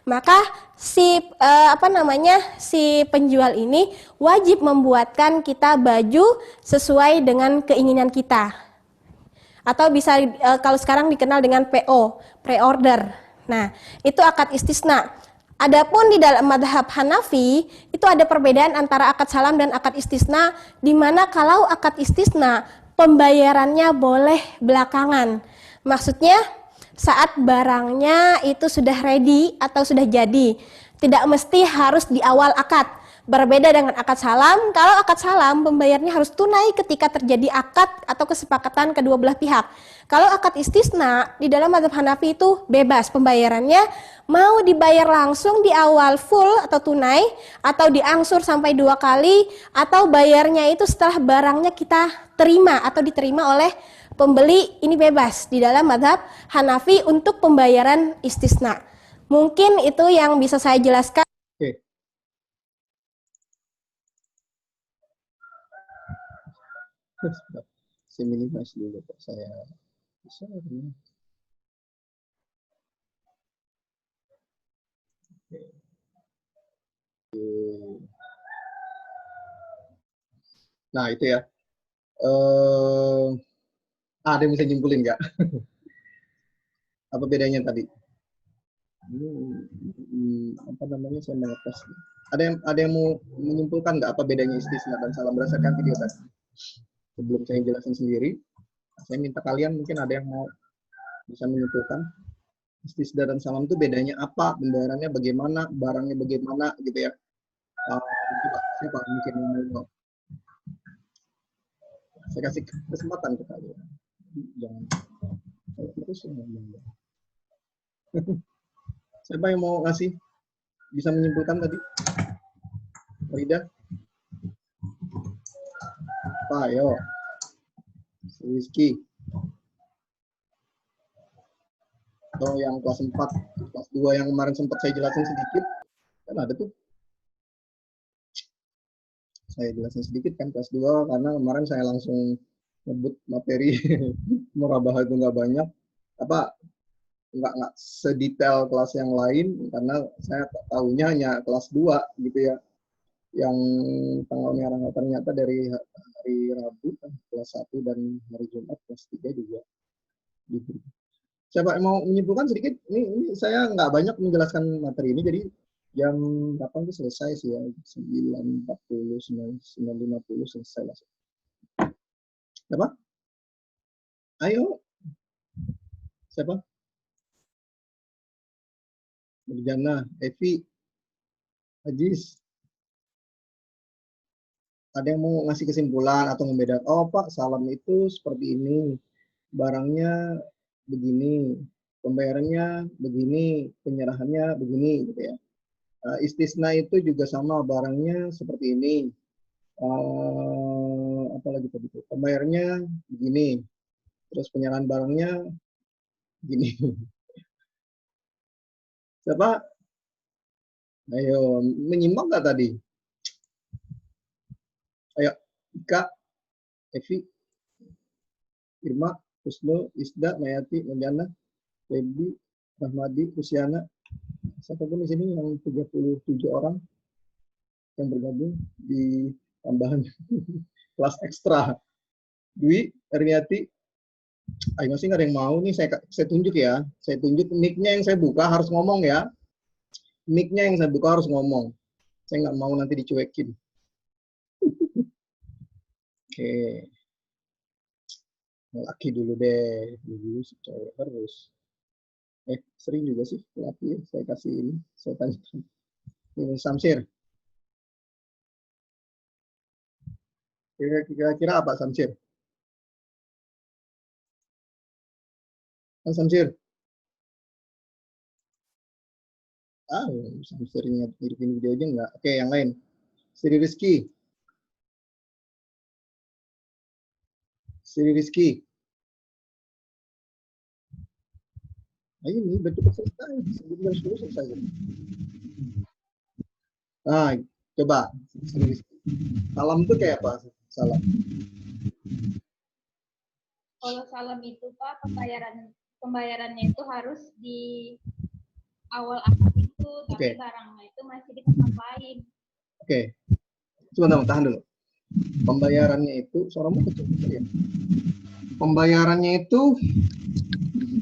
Maka si si penjual ini wajib membuatkan kita baju sesuai dengan keinginan kita. Atau bisa kalau sekarang dikenal dengan PO, pre-order. Nah, itu akad istisna. Adapun di dalam madhab Hanafi, itu ada perbedaan antara akad salam dan akad istisna, di mana kalau akad istisna, pembayarannya boleh belakangan. Maksudnya, saat barangnya itu sudah ready atau sudah jadi. Tidak mesti harus di awal akad. Berbeda dengan akad salam, kalau akad salam pembayarnya harus tunai ketika terjadi akad atau kesepakatan kedua belah pihak. Kalau akad istisna di dalam mazhab Hanafi itu bebas pembayarannya, mau dibayar langsung di awal full atau tunai, atau diangsur sampai 2 kali, atau bayarnya itu setelah barangnya kita terima atau diterima oleh pembeli, ini bebas di dalam mazhab Hanafi untuk pembayaran istisna. Mungkin itu yang bisa saya jelaskan. Oke. Saya minimize dulu Pak. Saya bisa ini. Nah itu ya. Ada yang bisa nyimpulin nggak? Apa bedanya tadi? Apa namanya, saya mengetes. Ada yang mau menyimpulkan nggak apa bedanya istisna dan salam berdasarkan video tadi? Sebelum saya jelasin sendiri, saya minta kalian mungkin ada yang mau bisa menyimpulkan istisna dan salam itu bedanya apa, pembayarannya bagaimana, barangnya bagaimana gitu ya. Siapa mungkin mau? Saya kasih kesempatan ke kalian. Jangan terus ngomong. Siapa yang mau ngasih? Bisa menyimpulkan tadi? Farida? Pak, ayo. Rizky. Atau yang kelas 4, kelas 2 yang kemarin sempat saya jelasin sedikit. Kan ada tuh. Saya jelasin sedikit kan kelas 2, karena kemarin saya langsung ngebut materi merabah itu nggak banyak. Nggak sedetail kelas yang lain, karena saya tahunya hanya kelas 2 gitu ya. Yang tanggal merah ternyata dari hari Rabu kelas 1 dan hari Jumat kelas 3 juga gitu. Siapa yang mau menyimpulkan sedikit? Ini saya nggak banyak menjelaskan materi ini, jadi jam 8 itu selesai sih ya, 9.40, 9.50 selesai lah. Siapa? Ayo. Siapa? Berjana, Evi, Ajis. Ada yang mau ngasih kesimpulan atau membedakan? Oh Pak, salam itu seperti ini, barangnya begini, pembayarannya begini, penyerahannya begini, gitu ya. Istisna itu juga sama, barangnya seperti ini, apalagi tadi, pembayarannya begini, terus penyerahan barangnya begini. Siapa? Ayo, menyimak nggak tadi? Ayo, Ika, Evi, Irma, Husnu, Isda, Mayati, Menjana, Febi, Rahmadi, Luciana, siapapun di sini yang 37 orang yang bergabung di tambahan kelas ekstra. Dwi, Erniati, ayo masih nggak ada yang mau nih, saya tunjuk ya. Saya tunjuk mic-nya yang saya buka harus ngomong ya. Mic-nya yang saya buka harus ngomong. Saya nggak mau nanti dicuekin. Oke. Laki dulu deh. Dulu cewek terus. Sering juga sih laki ya. Saya kasih ini. Saya tanya. Ini Samsir. Kira-kira apa Samsir? Samsir. Ah, Samsirnya bikin video aja enggak. Oke, yang lain. Sri Rizky. Sri Rizky. Ayo ini udah cepat selesai. Sebelum jam 10 selesai. Nah, coba. Sri Rizky. Salam itu kayak apa? Salam. Kalau salam itu Pak, pembayarannya itu harus di awal akad itu, tapi barangnya itu masih di tempat lain. Oke. Sebentar, tahan dulu. Pembayarannya itu, suaramu kecil ya. Pembayarannya itu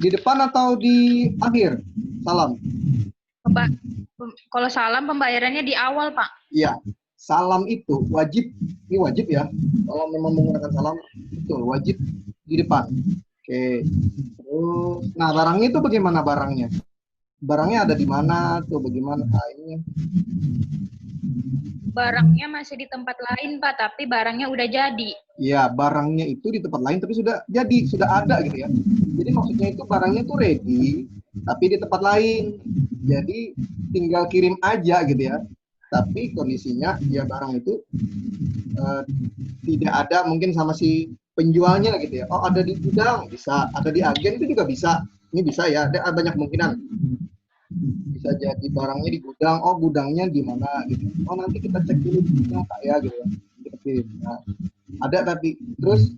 di depan atau di akhir? Salam. Kalau salam pembayarannya di awal, Pak. Iya. Salam itu wajib, ini wajib ya. Kalau memang menggunakan salam, itu wajib di depan. Oke. Terus, nah barangnya itu bagaimana barangnya? Barangnya ada di mana tuh? Bagaimana ini? Barangnya masih di tempat lain, Pak, tapi barangnya udah jadi. Ya, barangnya itu di tempat lain tapi sudah jadi, sudah ada gitu ya. Jadi maksudnya itu barangnya tuh ready, tapi di tempat lain. Jadi tinggal kirim aja gitu ya. Tapi kondisinya ya barang itu tidak ada mungkin sama si penjualnya gitu ya. Oh ada di gudang bisa, ada di agen itu juga bisa. Ini bisa ya, ada banyak kemungkinan. Bisa jadi barangnya di gudang, oh gudangnya di mana gitu. Oh nanti kita cek dulu di gudang Kak ya gitu ya. Nah, ada tapi terus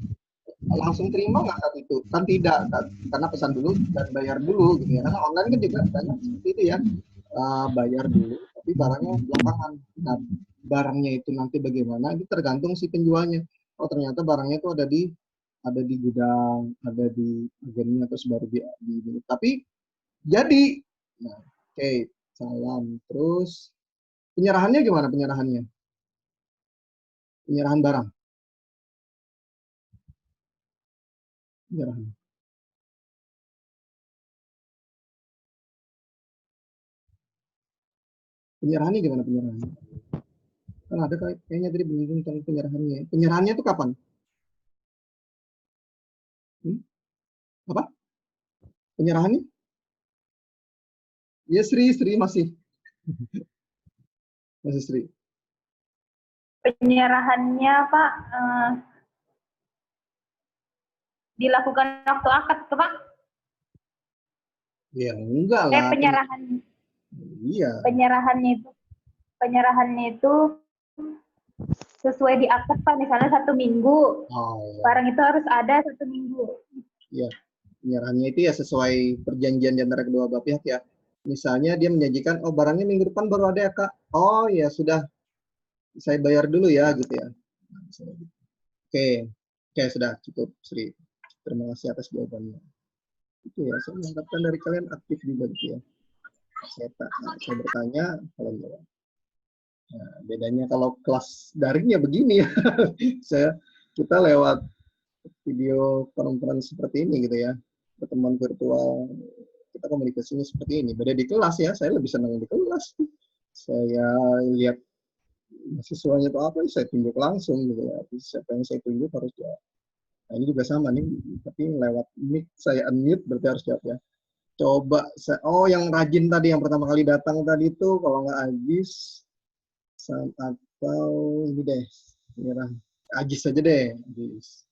langsung terima nggak saat itu? Kan tidak, karena pesan dulu dan bayar dulu gitu ya. Karena online kan juga banyak seperti itu ya. Bayar dulu, tapi barangnya belakangan. Nah, barangnya itu nanti bagaimana? Itu tergantung si penjualnya. Oh ternyata barangnya itu ada di gudang, ada di agennya terus baru tapi jadi. Nah, oke, salam. Terus penyerahannya gimana penyerahannya? Penyerahan barang. Penyerahan. Penyerahannya gimana penyerahannya? Kan ada kayaknya tadi bingung tentang penyerahannya. Penyerahannya itu kapan? Apa? Penyerahannya? Ya Sri masih Sri. Penyerahannya, Pak, dilakukan waktu akad, tuh, Pak. Ya enggak lah. Iya. Penyerahannya itu sesuai di akad, Pak. Misalnya 1 minggu. Oh, ya. Barang itu harus ada 1 minggu. Iya. Penyerahannya itu ya sesuai perjanjian di antara kedua belah pihak ya. Misalnya dia menjanjikan, oh barangnya minggu depan baru ada ya Kak. Oh ya sudah, saya bayar dulu ya gitu ya. Oke, sudah cukup Sri. Terima kasih atas jawabannya. Itu ya, saya mengharapkan dari kalian aktif juga gitu ya. Saya bertanya, kalian jawab. Nah, bedanya kalau kelas daringnya begini ya. Kita lewat video konferensi seperti ini gitu ya. Pertemuan virtual, kita komunikasinya seperti ini. Beda di kelas ya, saya lebih senang di kelas. Saya lihat mahasiswanya itu apa, saya tunjuk langsung gitu ya. Siapa yang saya tunjuk harus jawab. Nah, ini juga sama nih, tapi lewat mic saya unmute berarti harus jawab ya. Coba, yang rajin tadi yang pertama kali datang tadi itu kalau nggak Agis atau ini deh, nyerah Agis saja deh, Agis.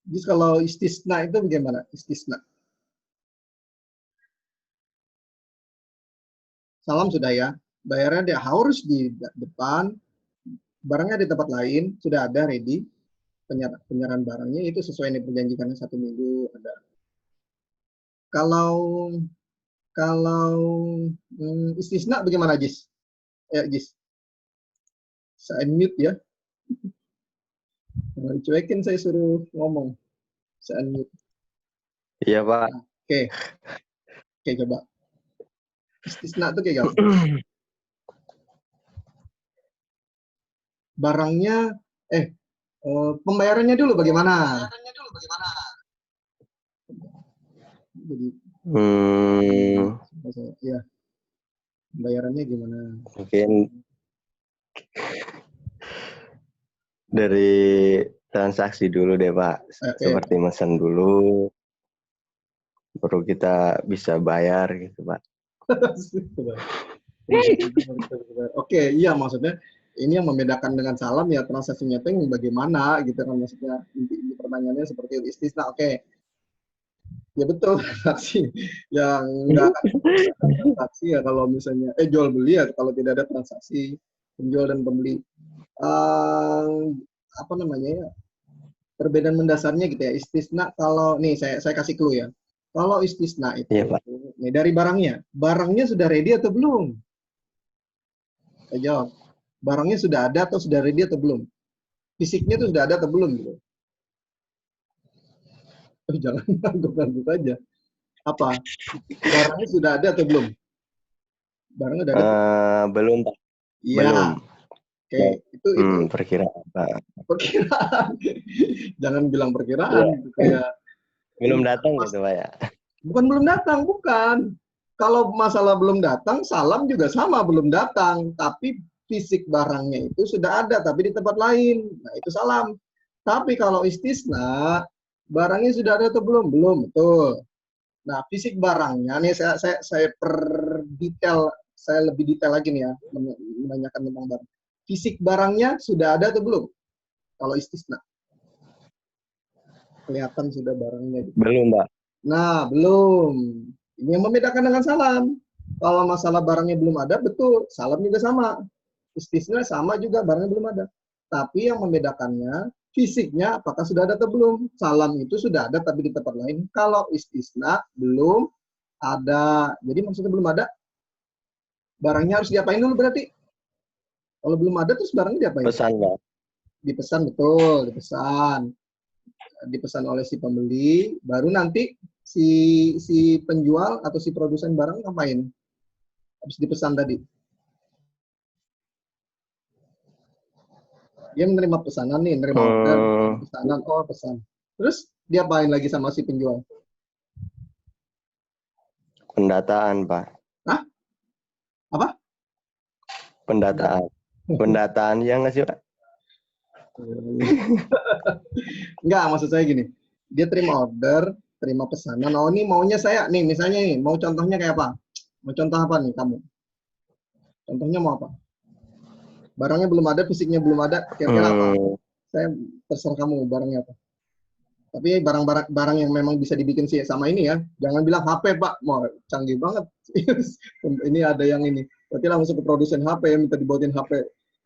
Agis kalau istisna itu bagaimana? Istisna. Salam sudah ya, bayarnya dia harus di depan, barangnya di tempat lain, sudah ada ready, penyerahan barangnya itu sesuai yang diperjanjikan 1 minggu ada. Kalau istisna bagaimana Jis? Ya Jis, saya mute ya. Dicuekin saya suruh ngomong, saya mute. Iya Pak. Oke coba. Istisna itu kayak gak? Barangnya, pembayarannya dulu bagaimana? Jadi Ya, bayarannya gimana? Mungkin dari transaksi dulu deh, Pak. Oke. Seperti mesen dulu, baru kita bisa bayar gitu, Pak. Oke, iya maksudnya ini yang membedakan dengan salam ya transaksinya itu yang bagaimana gitu kan maksudnya inti pertanyaannya seperti itu istisna. Oke, ya betul transaksi yang enggak akan ada transaksi ya kalau misalnya jual beli ya kalau tidak ada transaksi penjual dan pembeli. Apa namanya ya, perbedaan mendasarnya gitu ya. Istisna kalau nih saya kasih clue ya. Kalau istisna itu Iya, Pak. nih dari barangnya sudah ready atau belum? Saya jawab. Barangnya sudah ada atau sudah ready atau belum? Fisiknya itu sudah ada atau belum gitu. Oh, jangan ngangguk aja. Apa? Barangnya sudah ada atau belum? Barangnya sudah ada? Belum, Pak. Iya. Belum. Oke, itu Perkiraan, Pak. perkiraan. Jangan bilang perkiraan Iya. gitu kayak Belum ini datang pas, gitu, Pak ya. bukan belum datang, bukan. Kalau masalah belum datang, salam juga sama belum datang, tapi fisik barangnya itu sudah ada tapi di tempat lain. Nah, itu salam. Tapi kalau istisna, barangnya sudah ada atau belum? Belum, betul. Nah, fisik barangnya nih saya saya lebih detail lagi nih ya menanyakan tentang barang. Fisik barangnya sudah ada atau belum? Kalau istisna. Kelihatan sudah barangnya. Belum, Pak. Nah, belum. Ini yang membedakan dengan salam. Kalau masalah barangnya belum ada, betul. Salam juga sama. Istisna sama juga, barangnya belum ada. Tapi yang membedakannya, fisiknya apakah sudah ada atau belum. Salam itu sudah ada, tapi di tempat lain. Kalau istisna, belum ada. Jadi maksudnya belum ada, barangnya harus diapain dulu berarti? Kalau belum ada, terus barangnya diapain? Pesan, Pak. Dipesan, betul. Dipesan oleh si pembeli, baru nanti si penjual atau si produsen barang ngapain? Habis dipesan tadi. Dia menerima pesanan nih, menerima order, pesanan, oh pesan. Terus diapain lagi sama si penjual? Pendataan, Pak. Hah? Apa? Pendataan. Pendataan ya nggak sih, Pak? Enggak, maksud saya gini. Dia terima order, terima pesanan. Oh, ini maunya saya nih, misalnya nih, mau contohnya kayak apa? Mau contoh apa nih kamu? Contohnya mau apa? Barangnya belum ada, fisiknya belum ada, kira-kira apa? Saya terserah kamu barangnya apa. Tapi barang yang memang bisa dibikin sih sama ini ya. Jangan bilang HP, Pak. Mau canggih banget. Ini ada yang ini. Berarti langsung ke produsen HP yang minta dibuatin HP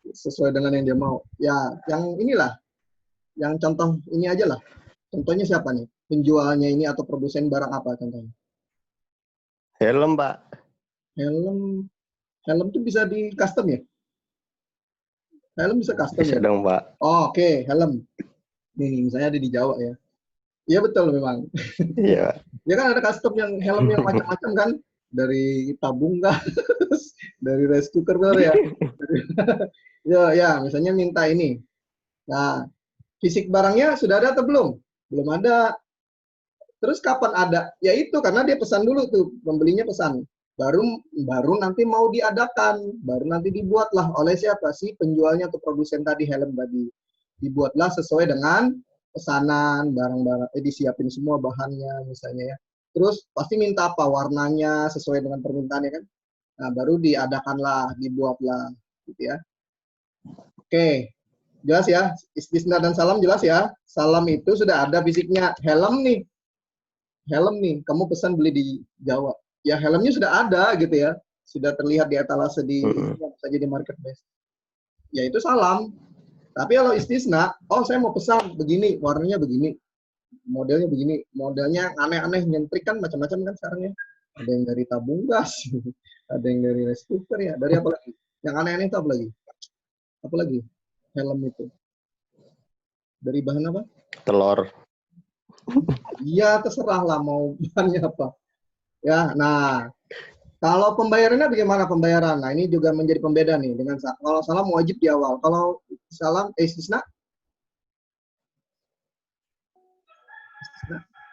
sesuai dengan yang dia mau. Ya, yang inilah. Yang contoh ini aja lah. Contohnya siapa nih? Penjualnya ini atau produsen barang apa contohnya? Helm, Pak. Helm. Helm tuh bisa di custom ya? Helm bisa custom Bisa ya? dong, Pak. Oh, oke, helm. Nih, misalnya ada di Jawa ya. Iya betul memang. Iya. Ya kan ada custom yang helm yang macam-macam kan, dari tabung gas, dari rice cooker ya. Ya, misalnya minta ini. Nah, fisik barangnya sudah ada atau belum? Belum ada. Terus kapan ada? Ya itu karena dia pesan dulu tuh, pembelinya pesan. Baru nanti mau diadakan, baru nanti dibuatlah oleh siapa sih penjualnya atau produsen tadi helm tadi. Dibuatlah sesuai dengan pesanan, barang-barang, disiapin semua bahannya misalnya ya. Terus pasti minta apa? Warnanya sesuai dengan permintaannya kan. Nah, baru diadakanlah, dibuatlah gitu ya. Oke. Jelas ya? Istisna dan salam jelas ya? Salam itu sudah ada fisiknya. Helm nih, kamu pesan beli di Jawa. Ya helmnya sudah ada gitu ya. Sudah terlihat di etalase di saja di marketplace. Ya itu salam. Tapi kalau istisna, oh saya mau pesan begini, warnanya begini, modelnya begini, modelnya aneh-aneh, nyentrik kan macam-macam kan sekarang ya. Ada yang dari tabung gas, ada yang dari rice cooker ya, dari apa lagi? Yang aneh-aneh itu apa lagi? Apa lagi? Helm itu. Dari bahan apa? Telur. Iya, terserah lah mau bahannya apa. Ya, nah kalau pembayarannya bagaimana pembayaran? Nah, ini juga menjadi pembeda nih dengan kalau salam wajib di awal. Kalau salam istisna?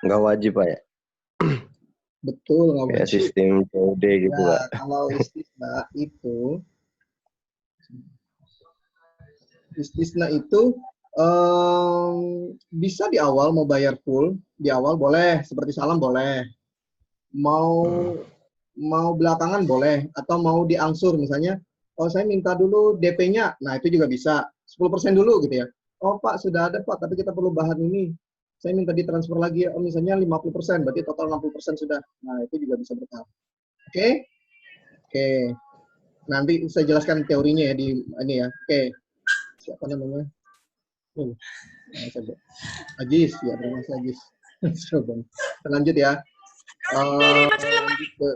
Nggak wajib, Pak ya? Betul, nggak Kayak wajib. sistem COD gitu, Ya, Pak. kalau istisna itu bisa di awal mau bayar full, di awal boleh, seperti salam boleh. Mau belakangan boleh, atau mau diangsur misalnya, oh saya minta dulu DP-nya, nah itu juga bisa, 10% dulu gitu ya. Oh Pak, sudah ada Pak, tapi kita perlu bahan ini. Saya minta ditransfer lagi, oh misalnya 50%, berarti total 60% sudah. Nah itu juga bisa bertahap. Oke? Oke. Nanti saya jelaskan teorinya ya di ini ya. Oke. Siapa namanya? Ajis, ya terima kasih Ajis. Lanjut ya. Lanjut ke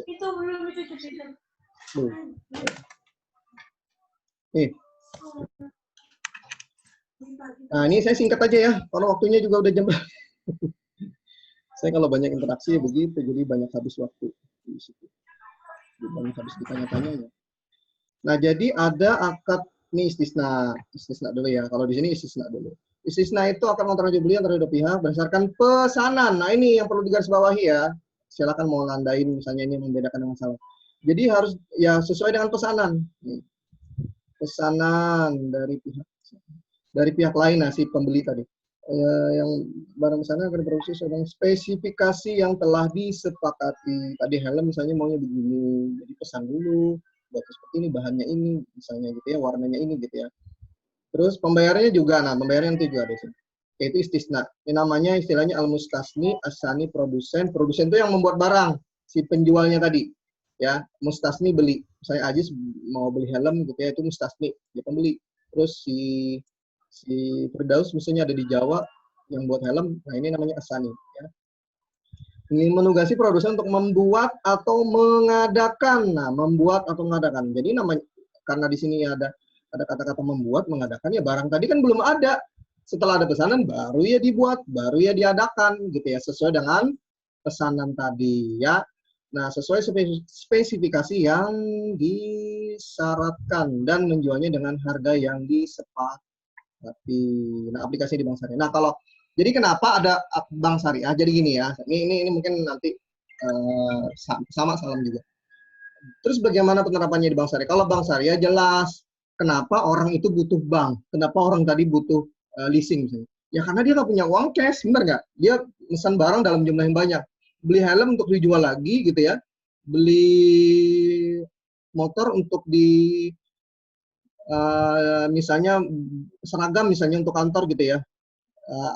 Itu belum itu. nih. Nah ini saya singkat aja ya, karena waktunya juga udah jam. Saya kalau banyak interaksi ya begitu, jadi banyak habis waktu di situ. Banyak habis ditanya-tanya ya. Nah jadi ada akad ini istisna dulu ya. Kalau di sini istisna dulu. Istisna itu akad kontrak jual beli antara dua pihak berdasarkan pesanan. Nah ini yang perlu digarisbawahi ya. Silakan mau nandain misalnya ini membedakan dengan salah. Jadi harus ya sesuai dengan pesanan. Pesanan dari pihak lain, nah si pembeli tadi. Yang barang sana akan diproduksi sesuai spesifikasi yang telah disepakati. Tadi helm misalnya maunya begini, jadi pesan dulu buat seperti ini, bahannya ini misalnya gitu ya, warnanya ini gitu ya. Terus pembayarannya juga, nah pembayaran itu juga ada sih, yaitu istisna. Ini namanya istilahnya al-mustasni, asani produsen. Produsen itu yang membuat barang, si penjualnya tadi. Ya, mustasni beli. Saya Ajis mau beli helm gitu ya, itu mustasni, dia pembeli. Terus si Firdaus misalnya ada di Jawa yang buat helm, nah ini namanya asani. Ya. Ini menugasi produsen untuk membuat atau mengadakan. Nah, membuat atau mengadakan. Jadi namanya karena di sini ada kata-kata membuat, mengadakan ya barang tadi kan belum ada. Setelah ada pesanan baru ya dibuat, baru ya diadakan gitu ya sesuai dengan pesanan tadi ya. Nah, sesuai spesifikasi yang disyaratkan dan menjualnya dengan harga yang disepakati. Nah, aplikasi di Bank Syariah. Nah, kalau jadi kenapa ada Bank Syariah? Jadi gini ya. Ini mungkin nanti sama salam juga. Terus bagaimana penerapannya di Bank Syariah? Kalau Bank Syariah jelas kenapa orang itu butuh bank. Kenapa orang tadi butuh leasing misalnya. Ya karena dia nggak punya uang cash, benar nggak? Dia pesan barang dalam jumlah yang banyak. Beli helm untuk dijual lagi gitu ya. Beli motor untuk misalnya seragam misalnya untuk kantor gitu ya.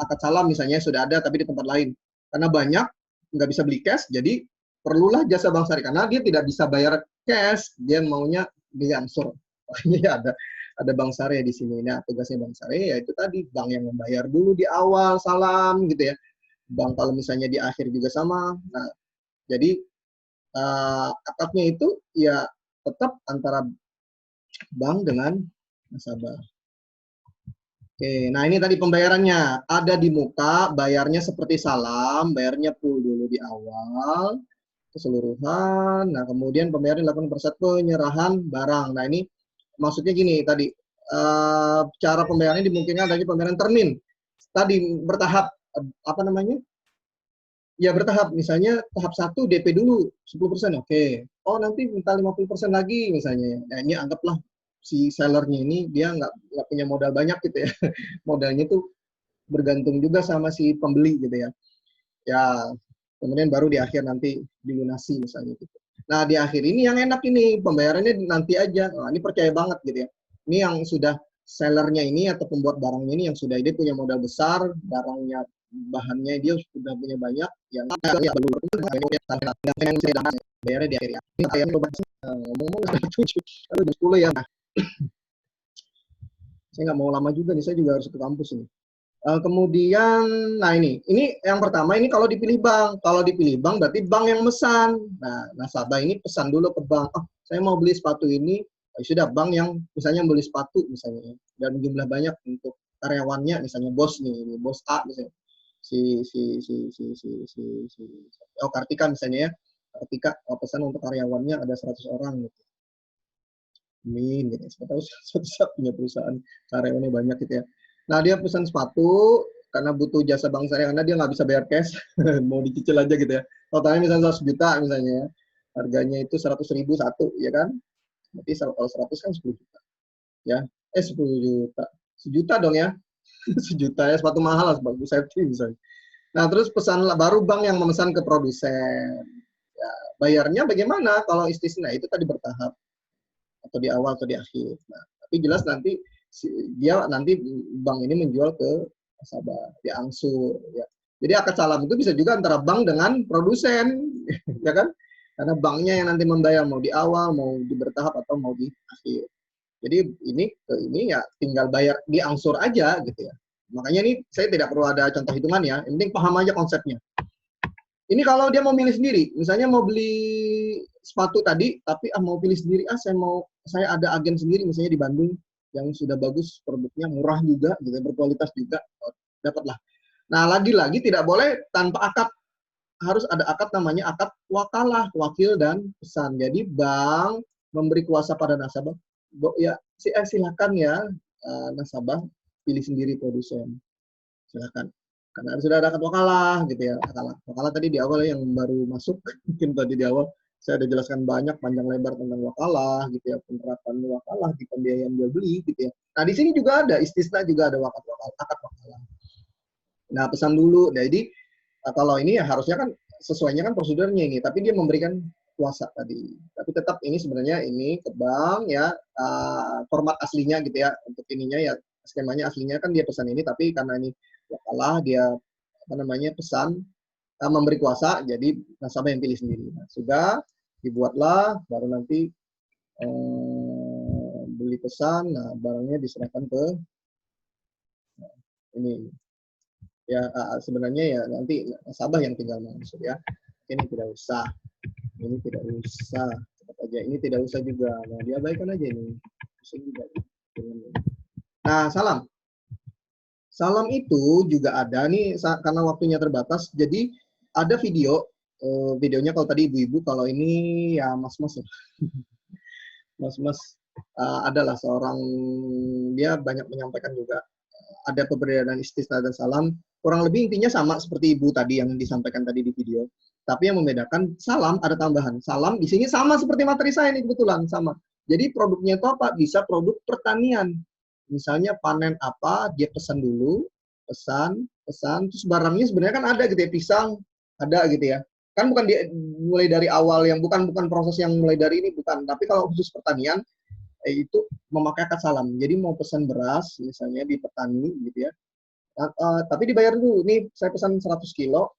Akad salam misalnya sudah ada tapi di tempat lain. Karena banyak, nggak bisa beli cash, jadi perlulah jasa Bank Syariah. Karena dia tidak bisa bayar cash, dia maunya diangsur. Makanya ya ada Bank Syariah di sini. Nah, tugasnya Bank Syariah yaitu tadi bank yang membayar dulu di awal salam gitu ya. Bank kalau misalnya di akhir juga sama. Nah, jadi akadnya itu ya tetap antara bank dengan nasabah. Oke, nah ini tadi pembayarannya ada di muka, bayarnya seperti salam, bayarnya full dulu di awal, keseluruhan. Nah kemudian pembayaran dilakukan pada saat penyerahan barang. Nah ini maksudnya gini tadi, cara pembayarannya dimungkinkan adanya pembayaran termin. Tadi bertahap, apa namanya? Ya bertahap, misalnya tahap 1 DP dulu 10%, oke. Oh nanti minta 50% lagi misalnya. Nah ini anggaplah si sellernya ini dia nggak punya modal banyak gitu ya. Modalnya tuh bergantung juga sama si pembeli gitu ya. Ya, kemudian baru di akhir nanti dilunasi misalnya gitu. Nah, di akhir ini yang enak ini, pembayarannya nanti aja. Nah, ini percaya banget gitu ya. Ini yang sudah sellernya ini atau pembuat barangnya ini yang sudah dia punya modal besar, barangnya bahannya dia sudah punya banyak, yang bayarnya di akhir ya. Ini kayak ngomong-ngomong kalau jam 10 ya. Nah, saya nggak mau lama juga nih, saya juga harus ke kampus ini. Kemudian, nah ini yang pertama ini kalau dipilih bank. Kalau dipilih bank berarti bank yang mesan. Nah, nasabah ini pesan dulu ke bank. Oh, saya mau beli sepatu ini. Sudah bank yang misalnya beli sepatu misalnya dan jumlah banyak untuk karyawannya, misalnya bos nih, bos A misalnya. Oh Kartika misalnya ya. Kartika pesan untuk karyawannya ada 100 orang gitu. Amin gitu. Siapa tahu suatu saat punya perusahaan karyawannya banyak gitu ya. Nah, dia pesan sepatu, karena butuh jasa bank syariah, karena dia nggak bisa bayar cash, mau dicicil aja gitu ya. Totalnya misalnya 100 juta misalnya ya, harganya itu 100.000 satu, ya kan? Berarti kalau 100 kan 10 juta, ya. 10 juta, sejuta dong ya, sejuta ya, sepatu mahal lah, sepatu safety misalnya. Nah, terus pesan baru bank yang memesan ke produsen. Ya, bayarnya bagaimana kalau istisna? Itu tadi bertahap, atau di awal atau di akhir. Nah, tapi jelas nanti dia nanti bank ini menjual ke nasabah, diangsur ya. Jadi akad salam itu bisa juga antara bank dengan produsen, ya kan? Karena banknya yang nanti membayar, mau di awal, mau di bertahap, atau mau di akhir. Jadi ini ya tinggal bayar diangsur aja gitu ya. Makanya ini saya tidak perlu ada contoh hitungan ya, yang penting paham aja konsepnya. Ini kalau dia mau milih sendiri, misalnya mau beli sepatu tadi, tapi mau pilih sendiri, saya ada agen sendiri, misalnya di Bandung, yang sudah bagus produknya, murah juga, gitu, berkualitas juga, dapatlah. Nah, lagi-lagi tidak boleh tanpa akad, harus ada akad namanya akad wakalah, wakil dan pesan. Jadi bank memberi kuasa pada nasabah, ya silakan ya nasabah pilih sendiri produsen, silakan. Karena sudah ada akad wakalah gitu ya. Wakalah tadi di awal yang baru masuk, mungkin tadi di awal saya ada jelaskan banyak panjang lebar tentang wakalah gitu ya, penerapan wakalah di pembiayaan jual beli gitu ya. Nah, di sini juga ada istisna, juga ada akad wakalah. Nah, pesan dulu. Jadi kalau ini ya harusnya kan sesuainya kan prosedurnya ini, tapi dia memberikan kuasa tadi. Tapi tetap ini sebenarnya ini ke bank ya, format aslinya gitu ya, untuk ininya ya skemanya aslinya kan dia pesan ini, tapi karena ini wakalah dia pesan memberi kuasa, jadi nasabah yang pilih sendiri. Nah, sudah dibuatlah, baru nanti beli pesan, nah barangnya diserahkan ke ini ya, sebenarnya ya nanti nasabah yang tinggal masuk ya. Ini tidak usah, cepat aja, ini tidak usah juga. Nah, diabaikan aja ini. Nah, salam itu juga ada nih, karena waktunya terbatas, jadi ada videonya kalau tadi ibu-ibu, kalau ini ya mas-mas ya. Mas-mas adalah seorang, dia banyak menyampaikan juga ada perbedaan istisna dan salam, kurang lebih intinya sama seperti ibu tadi yang disampaikan tadi di video. Tapi yang membedakan salam ada tambahan. Salam di sini sama seperti materi saya ini, kebetulan sama. Jadi produknya itu apa? Bisa produk pertanian. Misalnya panen apa, dia pesan dulu, pesan, terus barangnya sebenarnya kan ada gitu ya, pisang ada gitu ya. Kan bukan mulai dari awal, yang bukan proses yang mulai dari ini, bukan. Tapi kalau khusus pertanian, itu memakai akad salam. Jadi mau pesan beras misalnya di petani gitu ya. Tapi dibayar dulu. Nih saya pesan 100 kilo,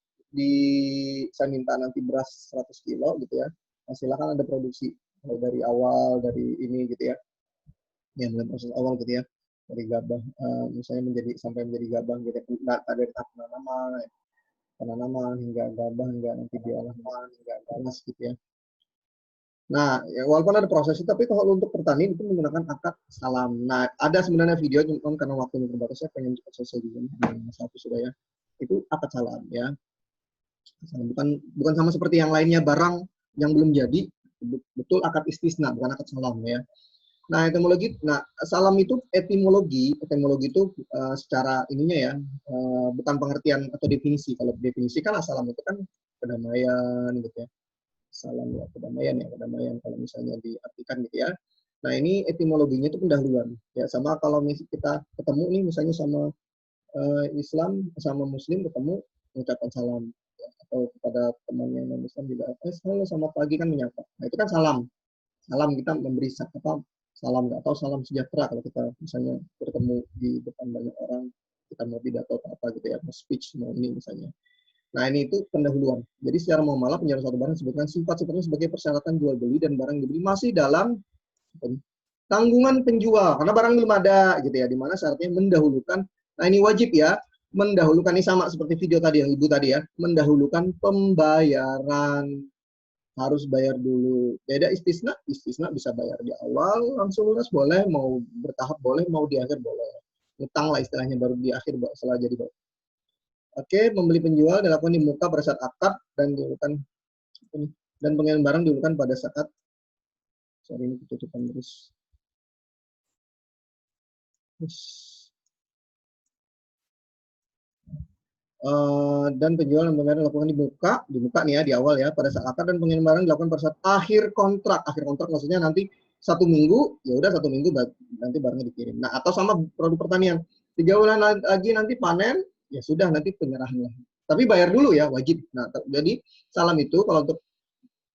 saya minta nanti beras 100 kilo gitu ya. Nah, silakan ada produksi dari awal, dari ini gitu ya. Yang dalam proses awal gitu ya. Dari gabah misalnya sampai menjadi gabah gitu. Data dari tanaman hingga gabah, hingga nanti diolah hingga beras gitu ya. Nah, ya, walaupun ada prosesnya, tapi kalau untuk petani itu menggunakan akad salam. Nah, ada sebenarnya video, cuma karena waktunya terbatas, saya pengen cepat selesai juga satu sudah ya. Itu akad salam ya. Bukan sama seperti yang lainnya, barang yang belum jadi, betul akad istisna, bukan akad salam ya. Nah, salam itu etimologi itu secara ininya ya, bukan pengertian atau definisi. Kalau definisi kan salam itu kan kedamaian gitu ya. Salam ya, kedamaian kalau misalnya diartikan gitu ya. Nah, ini etimologinya itu pendahuluan ya, sama kalau kita ketemu nih misalnya sama Islam sama Muslim ketemu, mengucapkan salam ya, atau kepada teman yang non Islam juga halo selamat pagi kan menyapa. Nah, itu kan salam kita memberi salam atau salam sejahtera kalau kita misalnya bertemu di depan banyak orang, kita mau pidato atau apa gitu ya, mau speech mau ini misalnya. Nah, ini itu pendahuluan. Jadi secara muamalah penjualan suatu barang disebutkan sifat-sifatnya sebagai persyaratan jual beli, dan barang dibeli masih dalam tanggungan penjual karena barang belum ada gitu ya, di mana syaratnya mendahulukan. Nah, ini wajib ya, mendahulukan, ini sama seperti video tadi yang ibu tadi ya, mendahulukan pembayaran, harus bayar dulu. Beda istisna bisa bayar di awal langsung lunas boleh, mau bertahap boleh, mau di akhir boleh. Utang lah istilahnya, baru di akhir setelah jadi boleh. Oke, membeli penjual dilakukan di muka pada saat akad dan pengiriman barang dilakukan pada saat ini ketutupan terus. Dan penjualan dan pembayaran dilakukan di muka nih ya di awal ya pada saat akad, dan pengiriman barang dilakukan pada saat akhir kontrak. Akhir kontrak maksudnya nanti 1 minggu, ya udah 1 minggu nanti barangnya dikirim. Nah, atau sama produk pertanian, 3 bulan lagi nanti panen, ya sudah nanti penyerahan lah. Tapi bayar dulu ya, wajib. Nah, jadi salam itu kalau untuk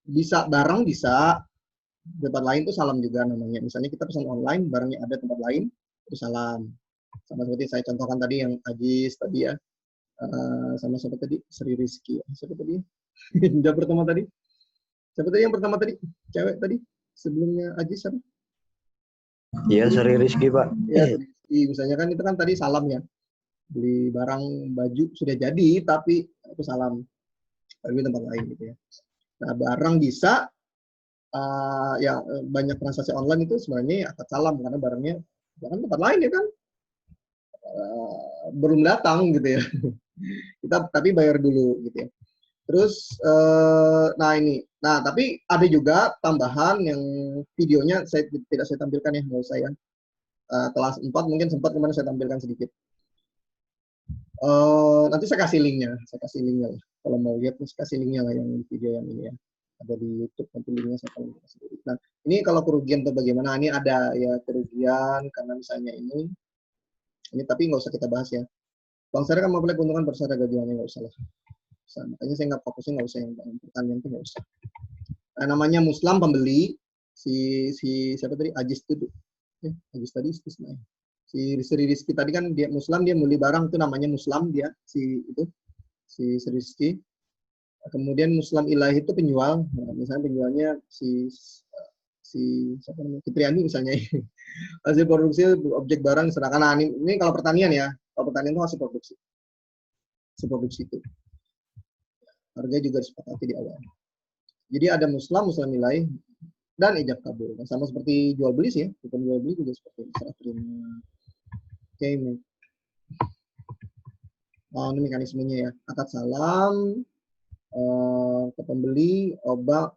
bisa barang bisa, tempat lain tuh salam juga namanya. Misalnya kita pesan online, barangnya ada tempat lain, itu salam. Sama seperti saya contohkan tadi yang Ajis tadi ya. Sama siapa tadi? Sri Rizky. Siapa tadi? Yang pertama tadi? Siapa tadi yang pertama tadi? Cewek tadi? Sebelumnya Ajis siapa? Iya, Sri Rizky, Pak. Iya, misalnya kan itu kan tadi salam ya. Beli barang baju sudah jadi, tapi itu salam. Tapi tempat lain gitu ya. Nah, barang bisa, ya banyak transaksi online itu sebenarnya akad salam, karena barangnya jangan tempat lain ya kan. Belum datang gitu ya. Kita tapi bayar dulu gitu ya. Terus nah tapi ada juga tambahan yang videonya tidak saya tampilkan ya, nggak usah ya. Kelas 4 mungkin sempat kemarin saya tampilkan sedikit. Nanti saya kasih linknya lah. Kalau mau lihat saya kasih linknya lah yang video yang ini ya. Ada di YouTube, nanti linknya saya kasih. Nah, ini kalau kerugian atau bagaimana, ini ada ya kerugian karena misalnya ini tapi nggak usah kita bahas ya. Bang Sari kan memperoleh keuntungan bersama gajiannya, nggak usah lah. Makanya saya nggak fokusnya, nggak usah yang pertanian itu nggak usah. Nah, namanya Muslam pembeli, si siapa tadi, Ajis itu, Ajis tadi Ismail. Si Sri Rizky tadi kan dia Muslam, dia beli barang itu namanya Muslam dia, si Sri Rizky. Kemudian Muslam Ilahi itu penjual, nah, misalnya penjualnya si siapa namanya, Fitriani misalnya. Hasil produksi objek barang diserahkan. Nah, ini kalau pertanian ya. Kalau pertanian itu hasil produksi. Hasil produksi itu. Harga juga disepakati di awal. Jadi ada Muslam nilai, dan ijab kabul. Nah, sama seperti jual beli sih ya. Bukan jual beli juga seperti serah terima. Oke, ini. Ini mekanismenya ya. Akad salam ke pembeli, obat.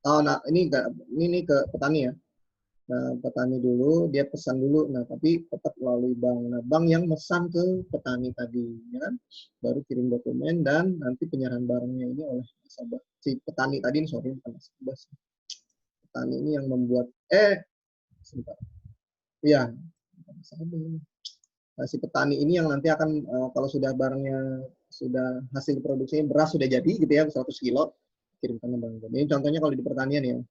Nah ini ke petani ya. Nah, petani dulu, dia pesan dulu, nah tapi tetap melalui bank. Nah, bank yang mesan ke petani tadi, ya kan? Baru kirim dokumen dan nanti penyerahan barangnya ini oleh nasabah. Si petani tadi, sorry, bukan nasabah. Petani ini yang membuat, sebentar. Iya, nah, si petani ini yang nanti akan, kalau sudah barangnya, sudah hasil produksinya, beras sudah jadi gitu ya, 100 kilo, kirimkan ke bank. Ini contohnya kalau di pertanian ya.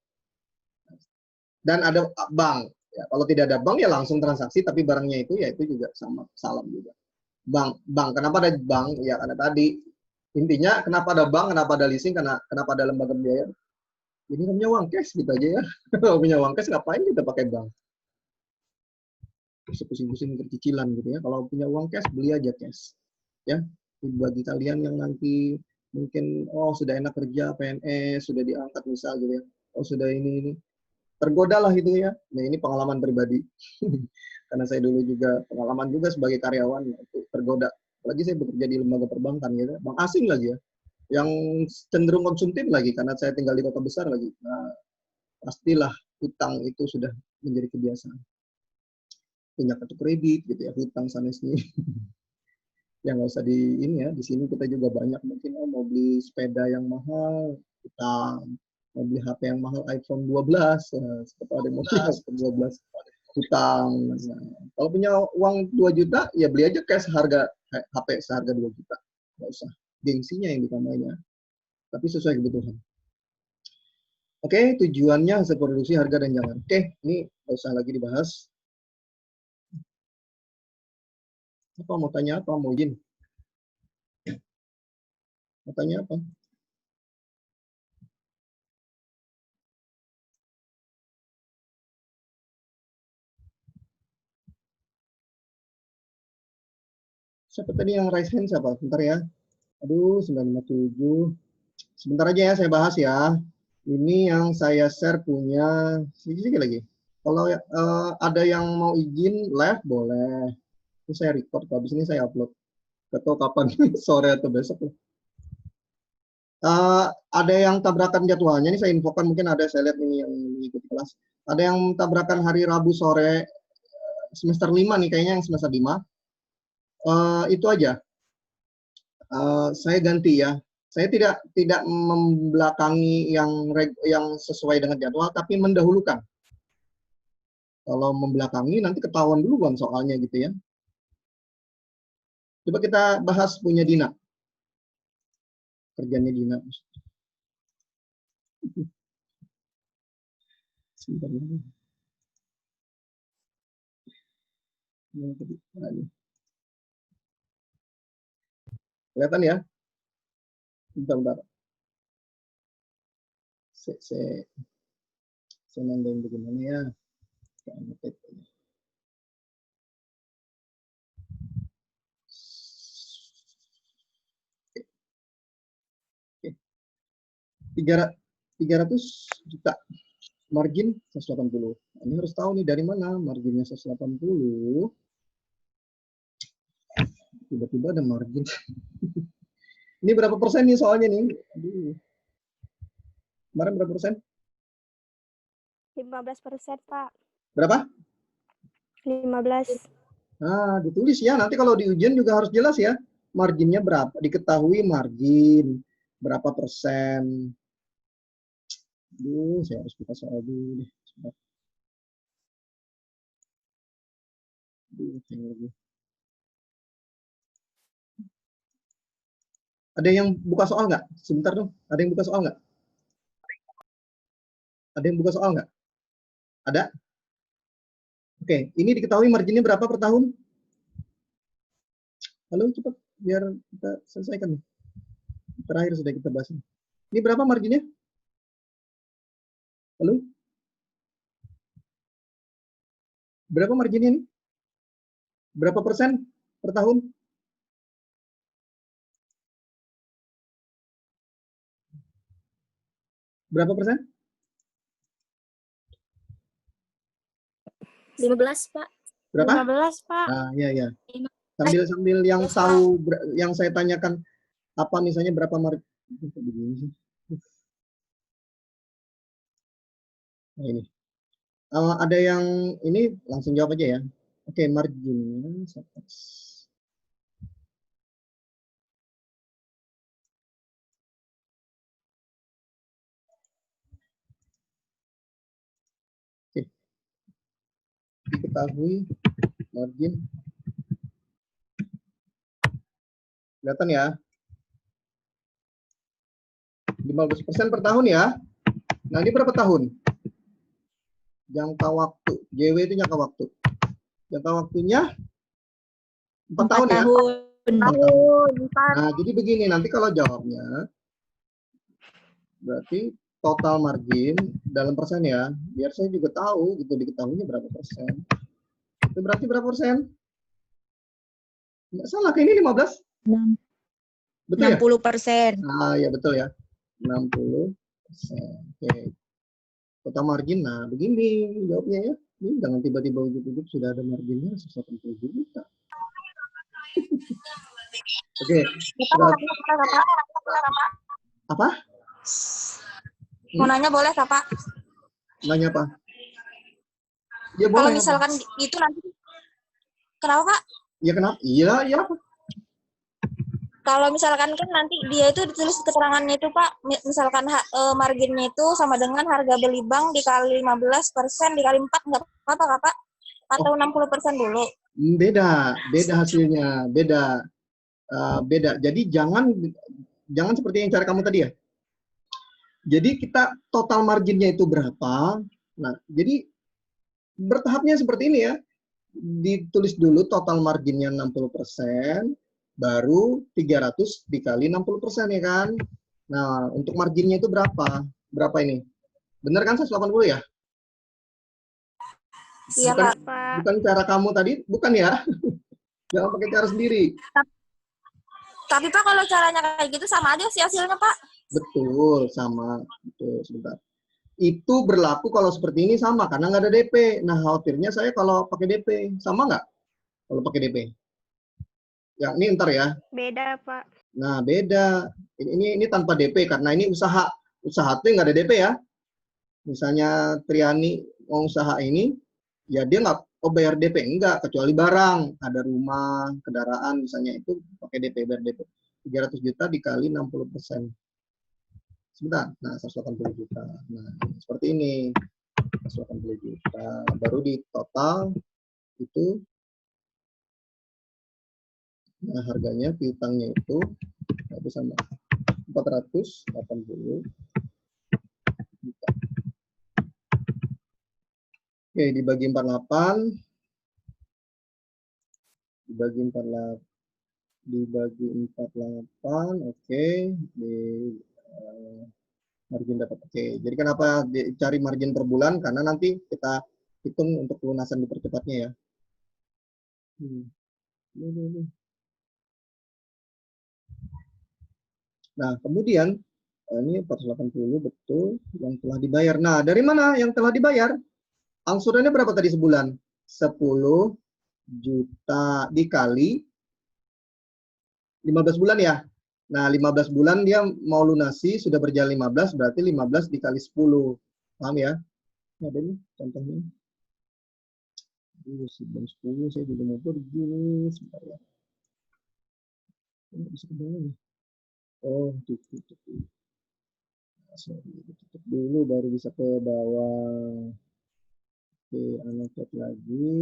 Dan ada bank. Ya, kalau tidak ada bank ya langsung transaksi, tapi barangnya itu ya itu juga sama salam juga. Bank. Kenapa ada bank? Ya karena tadi intinya kenapa ada bank, kenapa ada leasing, kenapa ada lembaga biaya. Jadi punya uang cash gitu aja ya. Kalau punya uang cash ngapain kita pakai bank? Pusing-pusing cicilan gitu ya. Kalau punya uang cash beli aja cash. Ya. Bagi kalian yang nanti mungkin sudah enak kerja PNS, sudah diangkat misal gitu ya. Sudah ini tergoda lah itu ya. Nah, ini pengalaman pribadi. Karena saya dulu juga pengalaman juga sebagai karyawan itu tergoda. Apalagi saya bekerja di lembaga perbankan gitu, bank asing lagi ya. Yang cenderung konsumtif lagi karena saya tinggal di kota besar lagi. Nah, pastilah hutang itu sudah menjadi kebiasaan. Punya kartu kredit gitu ya, hutang sana sini. Yang nggak usah di ini ya, di sini kita juga banyak mungkin mau beli sepeda yang mahal, hutang. Mau beli HP yang mahal iPhone 12, seperti ada mobil iPhone 12, hutang. Nah, kalau punya uang 2 juta, ya beli aja cash harga HP seharga 2 juta. Nggak usah gengsinya yang ditambahinnya, tapi sesuai kebutuhan. Oke, tujuannya hasil produksi, harga, dan jangan. Oke, ini nggak usah lagi dibahas. Apa mau tanya apa? Mau izin? Mau tanya apa? Siapa tadi yang raise hand siapa? Bentar ya. Aduh, 97. Sebentar aja ya, saya bahas ya. Ini yang saya share punya, sedikit lagi. Kalau ada yang mau izin live, boleh. Ini saya record, habis ini saya upload. Gak tahu kapan, sore atau besok. Ada yang tabrakan jadwalnya, ini saya infokan, mungkin ada, saya lihat ini yang mengikuti kelas. Ada yang tabrakan hari Rabu sore, semester 5 nih, kayaknya yang semester 5. Itu aja. Saya ganti ya. Saya tidak membelakangi yang sesuai dengan jadwal, tapi mendahulukan. Kalau membelakangi nanti ketahuan duluan soalnya gitu ya. Coba kita bahas punya Dina. Kerjanya Dina. Sebentar lagi. Kelihatan ya? Bentar. Saya nandain bagaimana ya. Oke. 300 juta. Margin 180. Ini harus tahu nih dari mana marginnya 180. Tiba-tiba ada margin. Ini berapa persen nih soalnya nih? Aduh. Kemarin berapa persen? 15%, Pak. Berapa? 15. Nah, ditulis ya. Nanti kalau di ujian juga harus jelas ya. Marginnya berapa? Diketahui margin. Berapa persen. Aduh, saya harus buka soal dulu deh. Ada yang buka soal nggak? Sebentar dong. Ada yang buka soal nggak? Ada yang buka soal nggak? Ada? Oke, ini diketahui marginnya berapa per tahun? Halo, cepat biar kita selesaikan nih. Terakhir sudah kita bahas. Ini berapa marginnya? Halo? Berapa marginnya nih? Berapa persen per tahun? Berapa persen? 15, Pak. Berapa? 15, Pak. Nah, ya. Sambil yang tahu yang saya tanyakan apa misalnya berapa margin. Nah, ini. Ada yang ini langsung jawab aja ya. Oke, marginnya. Oke. Diketahui margin. Kelihatan ya. 15% per tahun ya. Nah, ini berapa tahun? Jangka waktu. JW itu jangka waktu. Jangka waktunya 4 tahun ya. 4 tahun. Nah, jadi begini, nanti kalau jawabnya berarti total margin dalam persen ya. Biar saya juga tahu gitu diketahuinya berapa persen. Itu berarti berapa persen? Nggak salah, kayak ini 15. 6. Betul 60%. ya? Ah, ya betul ya. 60%. Oke. Total margin, nah begini jawabnya ya. Ini jangan tiba-tiba ujuk-ujuk sudah ada marginnya 180 juta. Oke. Apa? Mau nanya boleh, Pak? Nanya apa? Ya, Kalau boleh. misalkan itu nanti, kenapa, Pak? Ya kenapa? Iya. Kalau misalkan kan nanti dia itu ditulis keterangannya itu, Pak, misalkan marginnya itu sama dengan harga beli bank dikali 15% dikali 4, nggak apa-apa, Pak? Atau 60% dulu? Beda hasilnya, beda. Jadi jangan seperti yang cara kamu tadi ya. Jadi kita total marginnya itu berapa? Nah, jadi bertahapnya seperti ini ya. Ditulis dulu total marginnya 60%, baru 300 dikali 60% ya kan? Nah, untuk marginnya itu berapa? Berapa ini? Bener kan 180 ya? Iya, Pak. Bukan cara kamu tadi, bukan ya? Jangan pakai cara sendiri. Tapi Pak, kalau caranya kayak gitu sama aja sih hasilnya, Pak. Betul, sama. Betul, sebentar. Itu berlaku kalau seperti ini sama, karena nggak ada DP. Nah, khawatirnya saya kalau pakai DP. Sama nggak kalau pakai DP? Ya, ini ntar ya. Beda, Pak. Nah, beda. Ini tanpa DP, karena ini usaha. Usaha itu nggak ada DP ya. Misalnya Triani mau usaha ini, ya dia nggak bayar DP. Enggak, kecuali barang. Ada rumah, kendaraan, misalnya itu pakai DP, bayar DP. 300 juta dikali 60%. Sebentar, nah 180 juta. Nah, seperti ini. 180 juta. Baru di total itu, nah harganya piutangnya itu sama 480 juta. Oke, dibagi 48. Dibagi 48, oke. Di margin dapat. Oke, jadi kenapa cari margin per bulan? Karena nanti kita hitung untuk pelunasan dipercepatnya ya. Nah, kemudian ini 480 betul yang telah dibayar. Nah, dari mana yang telah dibayar? Angsurannya berapa tadi sebulan? 10 juta dikali 15 bulan ya. Nah, 15 bulan dia mau lunasi, sudah berjalan 15, berarti 15 dikali 10. Paham ya? Ini ada nih contohnya. Sebelum 10 saya juga mau pergi. Sebentar ya. Bisa ke bawah nih. Oh, tutup dulu baru bisa ke bawah. Oke, annotate lagi.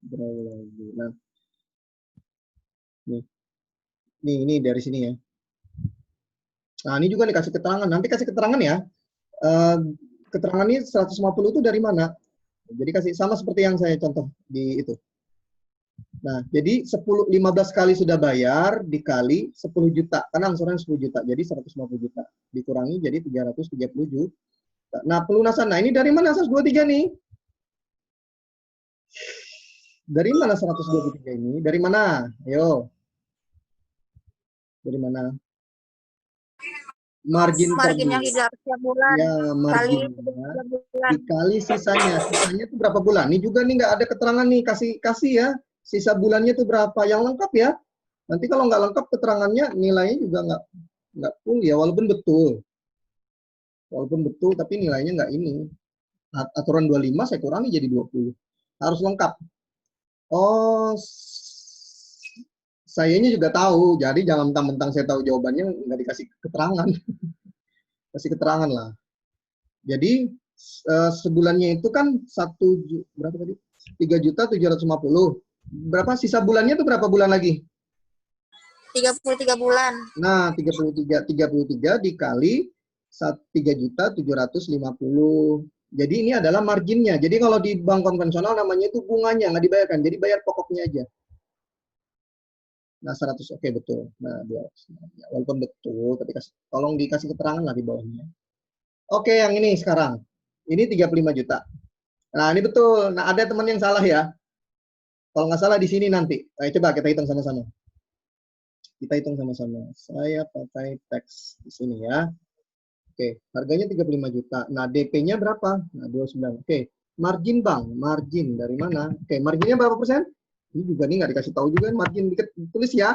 Draw lagi. Nah, ini dari sini ya. Nah, ini juga dikasih keterangan. Nanti kasih keterangan ya. Keterangan ini 150 itu dari mana? Jadi kasih sama seperti yang saya contoh di itu. Nah, jadi 15 kali sudah bayar dikali 10 juta. Karena angsuran 10 juta. Jadi 150 juta. Dikurangi jadi 330 juta. Nah, pelunasan. Nah, ini dari mana 123 nih? Dari mana 123 ini? Dari mana? Ayo. Dari mana? Margin yang hidup setiap bulan. Ya, marginnya dikali sisanya. Sisanya itu berapa bulan? Ini juga nih nggak ada keterangan nih. Kasih ya. Sisa bulannya itu berapa? Yang lengkap ya. Nanti kalau nggak lengkap keterangannya, nilainya juga nggak full ya. Walaupun betul, tapi nilainya nggak ini. Aturan 25 saya kurangi jadi 20. Harus lengkap. Oh, sayanya juga tahu. Jadi jangan mentang-mentang saya tahu jawabannya nggak dikasih keterangan. Kasih keterangan lah. Jadi sebulannya itu kan berapa tadi? 3.750. Berapa sisa bulannya itu berapa bulan lagi? 33 bulan. Nah, 33 dikali 3.750. Jadi ini adalah marginnya. Jadi kalau di bank konvensional namanya itu bunganya, nggak dibayarkan. Jadi bayar pokoknya aja. Nah, 100 oke betul. Nah, 200. Ya, walaupun betul, tapi tolong dikasih keterangan lah di bawahnya. Oke, yang ini sekarang. Ini 35 juta. Nah, ini betul. Nah, ada teman yang salah ya. Kalau nggak salah di sini nanti. Ayo coba kita hitung sama-sama. Kita hitung sama-sama. Saya pakai teks di sini ya. Oke, harganya 35 juta. Nah, DP-nya berapa? Nah, 29. Oke, margin bank. Margin dari mana? Oke, marginnya berapa persen? Ini juga nih nggak dikasih tahu juga margin, ditulis ya.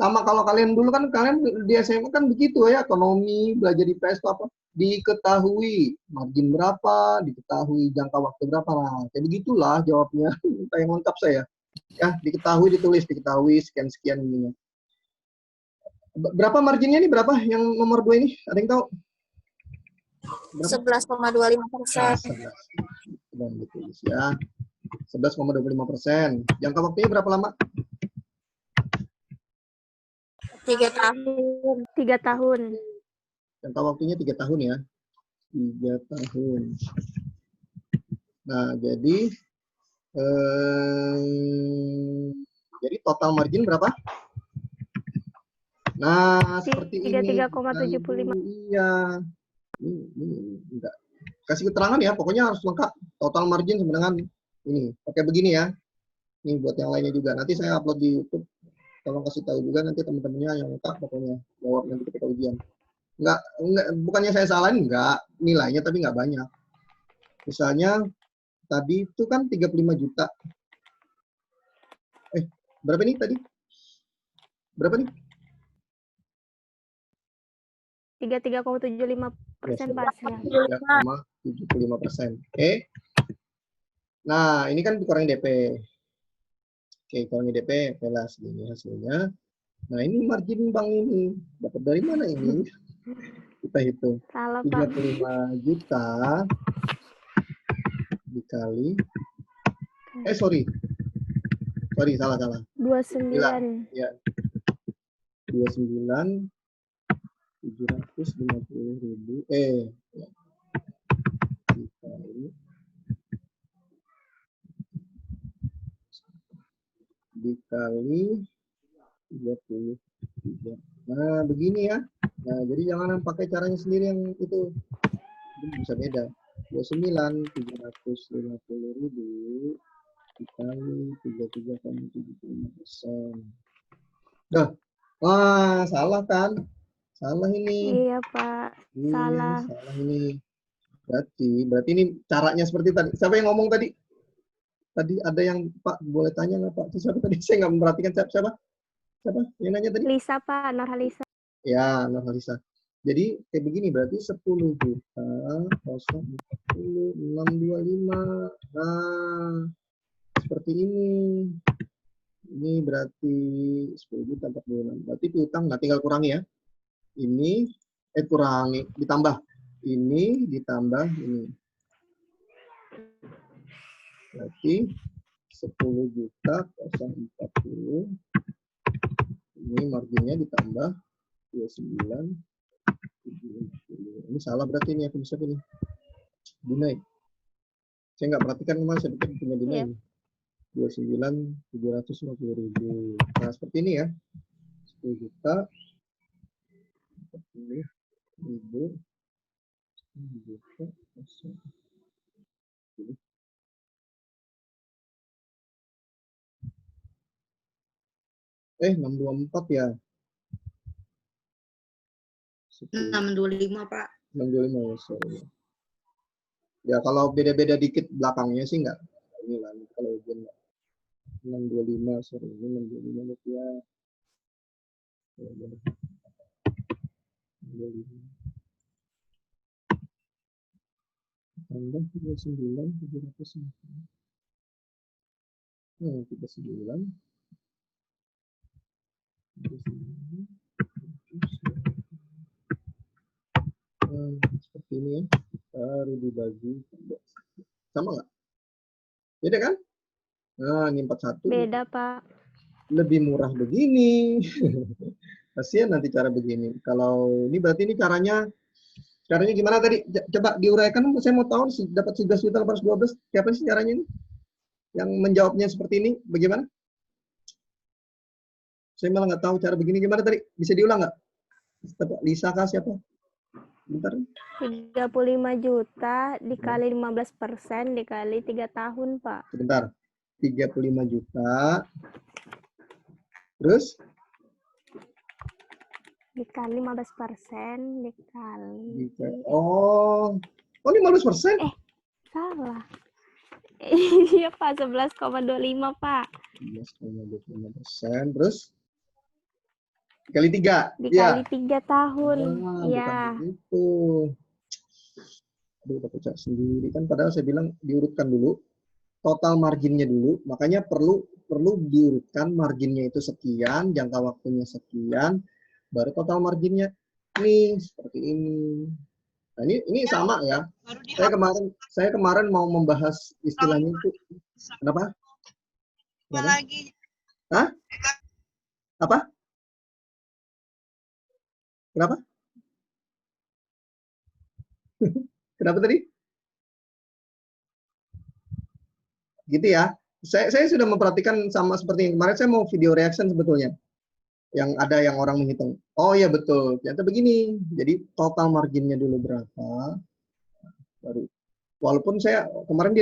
Sama kalau kalian dulu kan kalian di SMA kan begitu ya, ekonomi, belajar di PS apa? Diketahui margin berapa, diketahui jangka waktu berapa. Nah, kayak begitulah jawabnya. Minta yang lengkap saya. Ya, diketahui, ditulis, diketahui sekian-sekian ininya. Berapa marginnya nih? Berapa yang nomor 2 ini? Ada yang tahu? 11,25%. Dan ditulis ya. 11,25%. Jangka waktunya berapa lama? 3 tahun. 3 tahun. Jangka waktunya 3 tahun ya. 3 tahun. Nah, jadi total margin berapa? Nah, seperti ini. 33,75. Iya. Ini enggak. Kasih keterangan ya, pokoknya harus lengkap. Total margin sama dengan ini. Pakai begini ya. Ini buat yang lainnya juga. Nanti saya upload di YouTube. Tolong kasih tahu juga nanti teman-temannya yang lengkap pokoknya. Jawab nanti ketika ujian. Enggak, bukannya saya salahin, enggak. Nilainya tapi enggak banyak. Misalnya tadi itu kan 35 juta. Berapa nih tadi? Berapa nih? 33,75% pasnya. 3,75%. Oke. Nah, ini kan dikurangi DP. Oke, kurangi DP, oke lah segini hasilnya. Nah, ini margin bank ini. Dapat dari mana ini? Kita hitung. Salah, Pak. 35 juta dikali. Sorry, salah. 29. Ya, 29 750.000. Ya. Dikali dikali 33. Nah, begini ya. Nah, jadi jangan pakai caranya sendiri yang itu. Itu bisa beda. 29 750.000 dikali 33,75%. Dah. Wah, salah kan? Salah ini. Iya, Pak. Salah. Salah ini. Berarti ini caranya seperti tadi. Siapa yang ngomong tadi? Tadi ada yang, Pak, boleh tanya nggak, Pak? Siapa tadi? Saya nggak memperhatikan siapa? Siapa yang nanya tadi? Lisa, Pak. Nurhalisa. Ya, Nurhalisa. Jadi kayak begini, berarti 10 juta 0,625. Nah, seperti ini. Ini berarti 10 juta 46. Berarti piutang, nah tinggal kurangi ya. Ini, kurangi, ditambah. Ini ditambah ini. Berarti 10 juta 040. Ini marginnya ditambah 29. Ini salah berarti ini aku bisa pilih. Dinai. Saya nggak perhatikan mas, saya pikir punya dinai. 29.750.000. Nah seperti ini ya. 10 juta 40.000. 10 juta 624 ya. 625 Pak. 625 ya, sorry. Ya kalau beda-beda dikit belakangnya sih nggak. Ini lah kalau ujian 625, sorry, ini 625 rupiah. 625. Tambah 39, 750. 39. Seperti ini ya. Baru dibagi. Sama nggak? Beda kan? Nah, ini 41. Beda, Pak. Lebih murah begini. Kasihan nanti cara begini. Kalau ini berarti ini caranya gimana tadi? Coba diuraikan, saya mau tahu dapat 11.812. Siapa sih caranya ini? Yang menjawabnya seperti ini, bagaimana? Saya malah nggak tahu cara begini gimana tadi. Bisa diulang nggak? Lisa kah siapa? Bentar. 35 juta dikali 15% dikali 3 tahun, Pak. Sebentar. 35 juta. Terus? Dikali 15% dikali. Oh, 15%? Salah. Iya, Pak. 11,25, Pak. 11,25%. Terus? Dikali 3. Dikali 3 tahun. Iya. Bukan begitu. Aduh, udah pecah sendiri kan. Padahal saya bilang diurutkan dulu. Total marginnya dulu. Makanya perlu diurutkan marginnya itu sekian, jangka waktunya sekian, baru total marginnya. Nih, seperti ini. Nah, ini sama ya. Saya kemarin mau membahas istilahnya itu. Kenapa? Lagi. Hah? Apa? Kenapa? Kenapa tadi? Gitu ya. Saya sudah memperhatikan sama seperti yang kemarin. Saya mau video reaction sebetulnya. Yang ada yang orang menghitung. Oh iya betul. Ternyata begini. Jadi total marginnya dulu berapa? Baru. Walaupun saya kemarin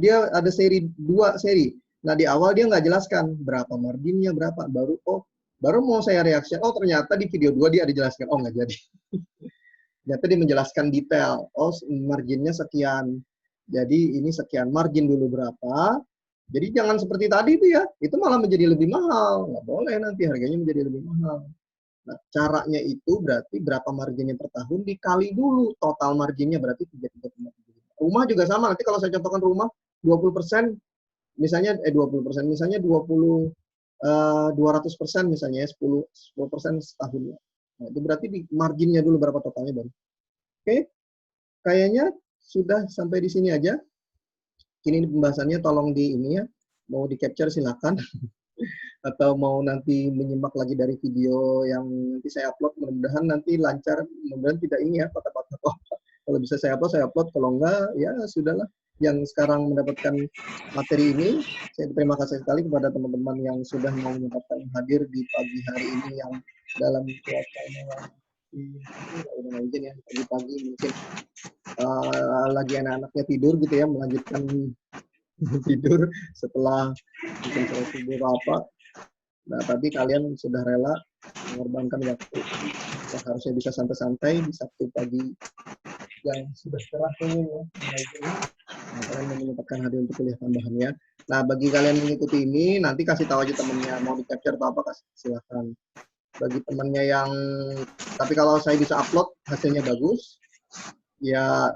dia ada dua seri. Nah di awal dia nggak jelaskan berapa marginnya berapa. Baru mau saya reaction. Oh ternyata di video 2 dia dijelaskan. Oh nggak jadi. Ternyata dia menjelaskan detail. Oh marginnya sekian. Jadi ini sekian, margin dulu berapa. Jadi jangan seperti tadi itu ya. Itu malah menjadi lebih mahal. Nggak boleh nanti harganya menjadi lebih mahal. Nah, caranya itu berarti berapa marginnya per tahun dikali dulu. Total marginnya berarti 33,7. Rumah juga sama. Nanti kalau saya contohkan rumah 20%, misalnya 20%, misalnya 20 200% misalnya ya, 10% setahun. Nah, itu berarti di marginnya dulu berapa totalnya baru. Oke, kayaknya sudah sampai di sini aja. Ini pembahasannya tolong di ini ya, mau di capture silakan. Atau mau nanti menyimak lagi dari video yang nanti saya upload, mudah-mudahan nanti lancar, mudah-mudahan tidak ini ya, patah-patah. Kalau bisa saya upload, kalau enggak, ya sudahlah. Yang sekarang mendapatkan materi ini, saya terima kasih sekali kepada teman-teman yang sudah mau menyempatkan hadir di pagi hari ini yang dalam cuacanya yang udah hujan ya, pagi-pagi mungkin lagi anak-anaknya tidur gitu ya, melanjutkan tidur setelah mungkin sholat subuh apa. Nah, tapi kalian sudah rela mengorbankan waktu yang harusnya bisa santai-santai di Sabtu pagi yang sudah cerah ya. Nah, kalian menyempatkan hadir untuk kuliah tambahannya. Nah, bagi kalian yang mengikuti ini, nanti kasih tahu aja temennya mau di capture atau apa, kasih silakan. Bagi temennya yang, tapi kalau saya bisa upload hasilnya bagus, ya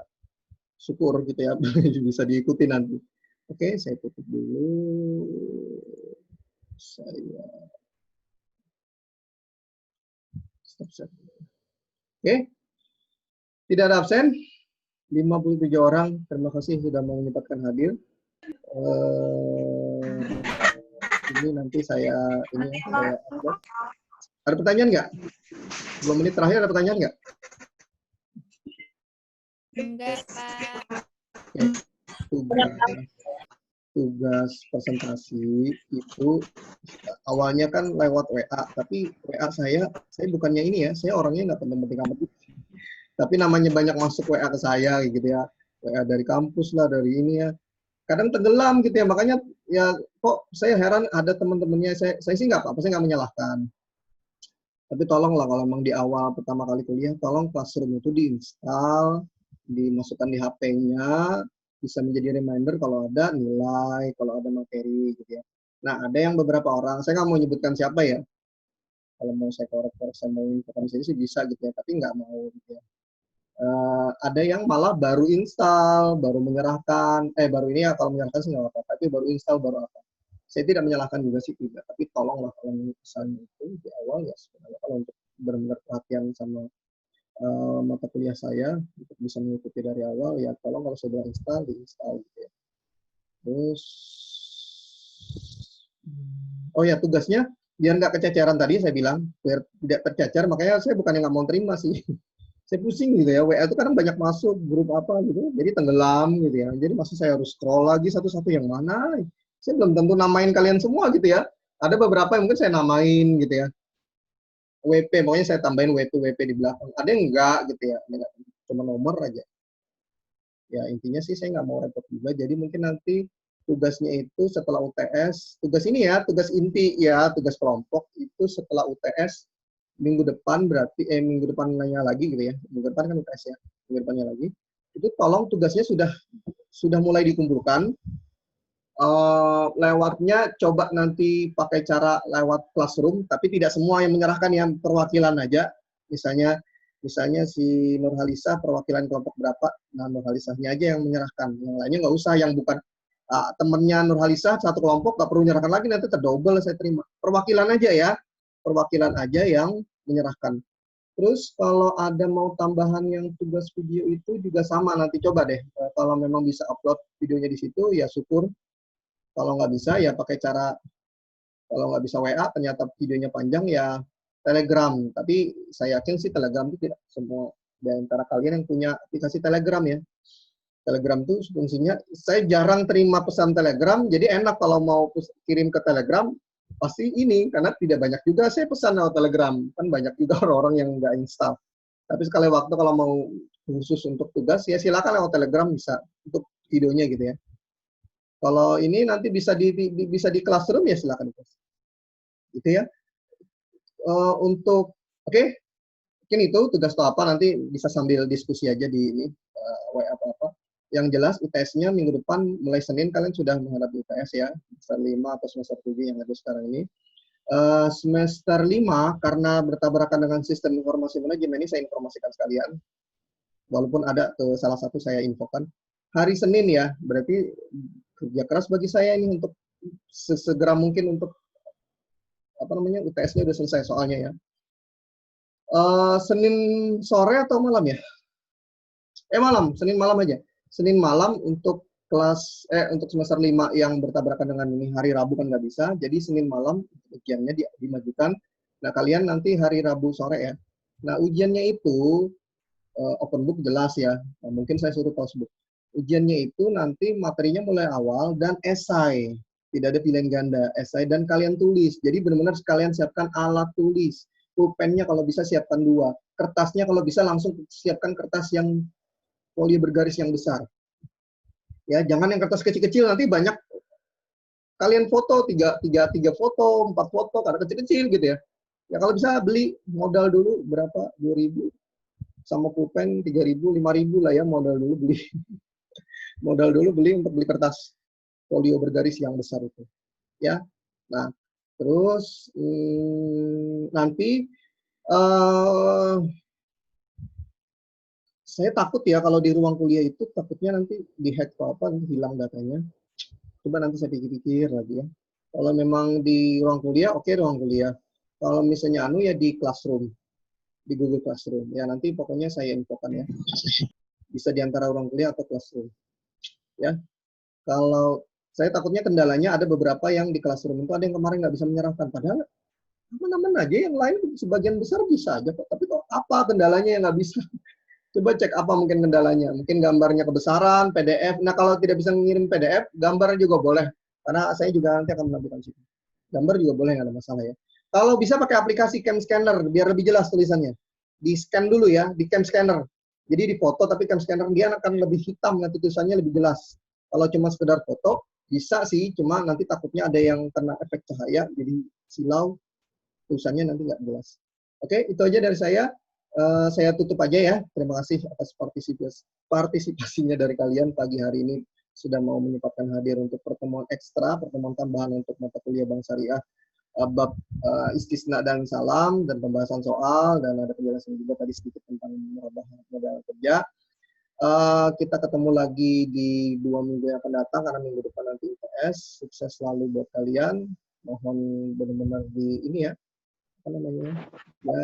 syukur gitu ya, bisa diikuti nanti. Oke, saya tutup dulu. Saya stop share. Oke, tidak ada absen. 57 orang, terima kasih sudah mau menyempatkan hadir. Ini nanti saya upload. Ada pertanyaan nggak? 2 menit terakhir ada pertanyaan nggak? Enggak, Pak. Tugas presentasi itu awalnya kan lewat WA, tapi WA saya bukannya ini ya, saya orangnya nggak penting-penting amat. Tapi namanya banyak masuk WA ke saya gitu ya, WA dari kampus lah, dari ini ya, kadang tenggelam gitu ya, makanya ya kok saya heran ada teman-temannya, saya sih nggak apa-apa, saya nggak menyalahkan. Tapi tolonglah kalau memang di awal pertama kali kuliah, tolong Classroom itu diinstal, dimasukkan di HP-nya, bisa menjadi reminder kalau ada nilai, kalau ada materi gitu ya. Nah, ada yang beberapa orang, saya nggak mau menyebutkan siapa ya, kalau mau saya korek-korek, saya mau infokan di sini sih bisa gitu ya, tapi nggak mau gitu ya. Ada yang malah baru install, baru menyerahkan, baru ini ya, kalau menyerahkan sih nggak apa-apa, tapi baru install, baru apa. Saya tidak menyalahkan juga sih, tidak. Tapi tolonglah kalau misalnya itu di awal ya, sebenarnya kalau untuk benar-benar perhatian sama mata kuliah saya, untuk bisa mengikuti dari awal, ya tolong kalau sudah install, diinstal gitu ya. Terus, oh ya tugasnya, biar nggak kececeran tadi saya bilang, biar tidak tercecer, makanya saya bukan yang nggak mau terima sih. Saya pusing gitu ya, WA itu kadang banyak masuk, grup apa gitu, jadi tenggelam gitu ya. Jadi masa saya harus scroll lagi satu-satu yang mana, saya belum tentu namain kalian semua gitu ya. Ada beberapa yang mungkin saya namain gitu ya. WP, pokoknya saya tambahin WP di belakang. Ada yang enggak gitu ya, cuma nomor aja. Ya intinya sih saya nggak mau repot juga, jadi mungkin nanti tugasnya itu setelah UTS, tugas ini ya, tugas inti ya, tugas kelompok itu setelah UTS, minggu depan berarti minggu depannya lagi gitu ya, minggu depan kan UTS ya, minggu depannya lagi itu tolong tugasnya sudah mulai dikumpulkan, lewatnya coba nanti pakai cara lewat Classroom, tapi tidak semua yang menyerahkan, yang perwakilan aja, misalnya si Nurhalisa perwakilan kelompok berapa, nah Nurhalisahnya aja yang menyerahkan, yang lainnya nggak usah, yang bukan temennya Nurhalisah satu kelompok nggak perlu menyerahkan lagi, nanti terdouble saya terima, perwakilan aja ya, perwakilan aja yang menyerahkan. Terus kalau ada mau tambahan yang tugas video itu juga sama, nanti coba deh. Kalau memang bisa upload videonya di situ, ya syukur. Kalau nggak bisa, ya pakai cara, kalau nggak bisa WA, ternyata videonya panjang, ya Telegram. Tapi saya yakin sih Telegram itu tidak semua di antara kalian yang punya aplikasi Telegram ya. Telegram itu fungsinya, saya jarang terima pesan Telegram, jadi enak kalau mau kirim ke Telegram, pasti ini, karena tidak banyak juga saya pesan lewat Telegram, kan banyak juga orang-orang yang nggak install. Tapi sekali waktu kalau mau khusus untuk tugas, ya silakan lewat Telegram bisa, untuk videonya gitu ya. Kalau ini nanti bisa di Classroom ya silakan. Gitu ya. Untuk, oke, mungkin itu tugas atau apa, nanti bisa sambil diskusi aja di ini, WA apa-apa. Yang jelas UTS-nya minggu depan, mulai Senin kalian sudah menghadapi UTS ya, semester 5 atau semester 7 yang ada sekarang ini. Semester 5, karena bertabrakan dengan sistem informasi manajemen ini, saya informasikan sekalian, walaupun ada ke salah satu saya infokan, hari Senin ya, berarti kerja keras bagi saya ini untuk sesegera mungkin untuk UTS-nya udah selesai soalnya ya. Senin sore atau malam ya? Malam, Senin malam aja. Senin malam untuk untuk semester 5 yang bertabrakan dengan ini hari Rabu kan nggak bisa, jadi Senin malam ujiannya dimajukan. Nah, kalian nanti hari Rabu sore ya. Nah, ujiannya itu open book jelas ya. Nah, mungkin saya suruh close book. Ujiannya itu nanti materinya mulai awal dan esai. Tidak ada pilihan ganda, esai dan kalian tulis. Jadi benar-benar sekalian siapkan alat tulis. Pulpennya kalau bisa siapkan 2. Kertasnya kalau bisa langsung siapkan kertas yang folio bergaris yang besar. Ya, jangan yang kertas kecil-kecil, nanti banyak kalian foto 3 foto, 4 foto karena kecil-kecil gitu ya. Ya kalau bisa beli modal dulu berapa? 2.000 sama pulpen 3.000, 5.000 lah ya modal dulu beli. Modal dulu beli untuk beli kertas folio bergaris yang besar itu. Ya. Nah, terus nanti saya takut ya kalau di ruang kuliah itu takutnya nanti dihack atau apa, hilang datanya. Coba nanti saya pikir-pikir lagi ya. Kalau memang di ruang kuliah, oke ruang kuliah. Kalau misalnya ya di classroom, di Google Classroom. Ya nanti pokoknya saya infokan ya. Bisa di antara ruang kuliah atau classroom. Ya. Kalau saya takutnya kendalanya ada beberapa yang di classroom itu ada yang kemarin nggak bisa menyerahkan. Padahal teman-teman aja yang lain sebagian besar bisa aja kok. Tapi kok apa kendalanya yang nggak bisa? Coba cek apa mungkin kendalanya. Mungkin gambarnya kebesaran, PDF. Nah, kalau tidak bisa mengirim PDF, gambar juga boleh. Karena saya juga nanti akan melakukan situ. Gambar juga boleh, nggak ada masalah ya. Kalau bisa pakai aplikasi Cam Scanner, biar lebih jelas tulisannya. Di-scan dulu ya, di Cam Scanner. Jadi di foto, tapi Cam Scanner dia akan lebih hitam, nanti tulisannya lebih jelas. Kalau cuma sekedar foto, bisa sih, cuma nanti takutnya ada yang kena efek cahaya, jadi silau, tulisannya nanti nggak jelas. Oke, itu aja dari saya. Saya tutup aja ya. Terima kasih atas partisipasinya dari kalian pagi hari ini sudah mau menyempatkan hadir untuk pertemuan ekstra, pertemuan tambahan untuk mata kuliah Bank Syariah bab istisna dan salam dan pembahasan soal dan ada penjelasan juga tadi sedikit tentang merubah modal kerja. Kita ketemu lagi di 2 minggu yang akan datang karena minggu depan nanti UTS. Sukses selalu buat kalian. Mohon benar-benar ya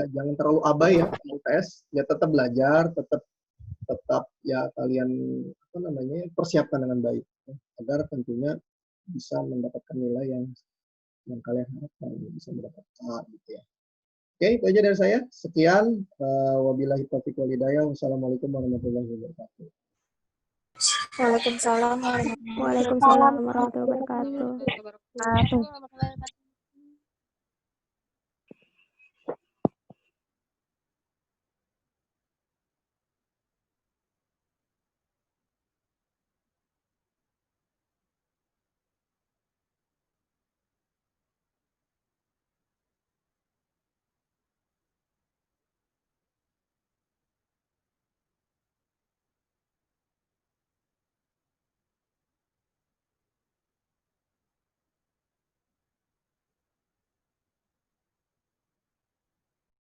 jangan terlalu abai ya UTS, ya tetap belajar, tetap ya kalian persiapkan dengan baik ya, agar tentunya bisa mendapatkan nilai yang kalian harapkan, bisa mendapatkan gitu ya. Oke, itu aja dari saya. Sekian, wabillahi taufiq wal hidayah. Wassalamualaikum warahmatullahi wabarakatuh. Waalaikumsalam Waalaikumsalam warahmatullahi wabarakatuh. warahmatullahi wabarakatuh.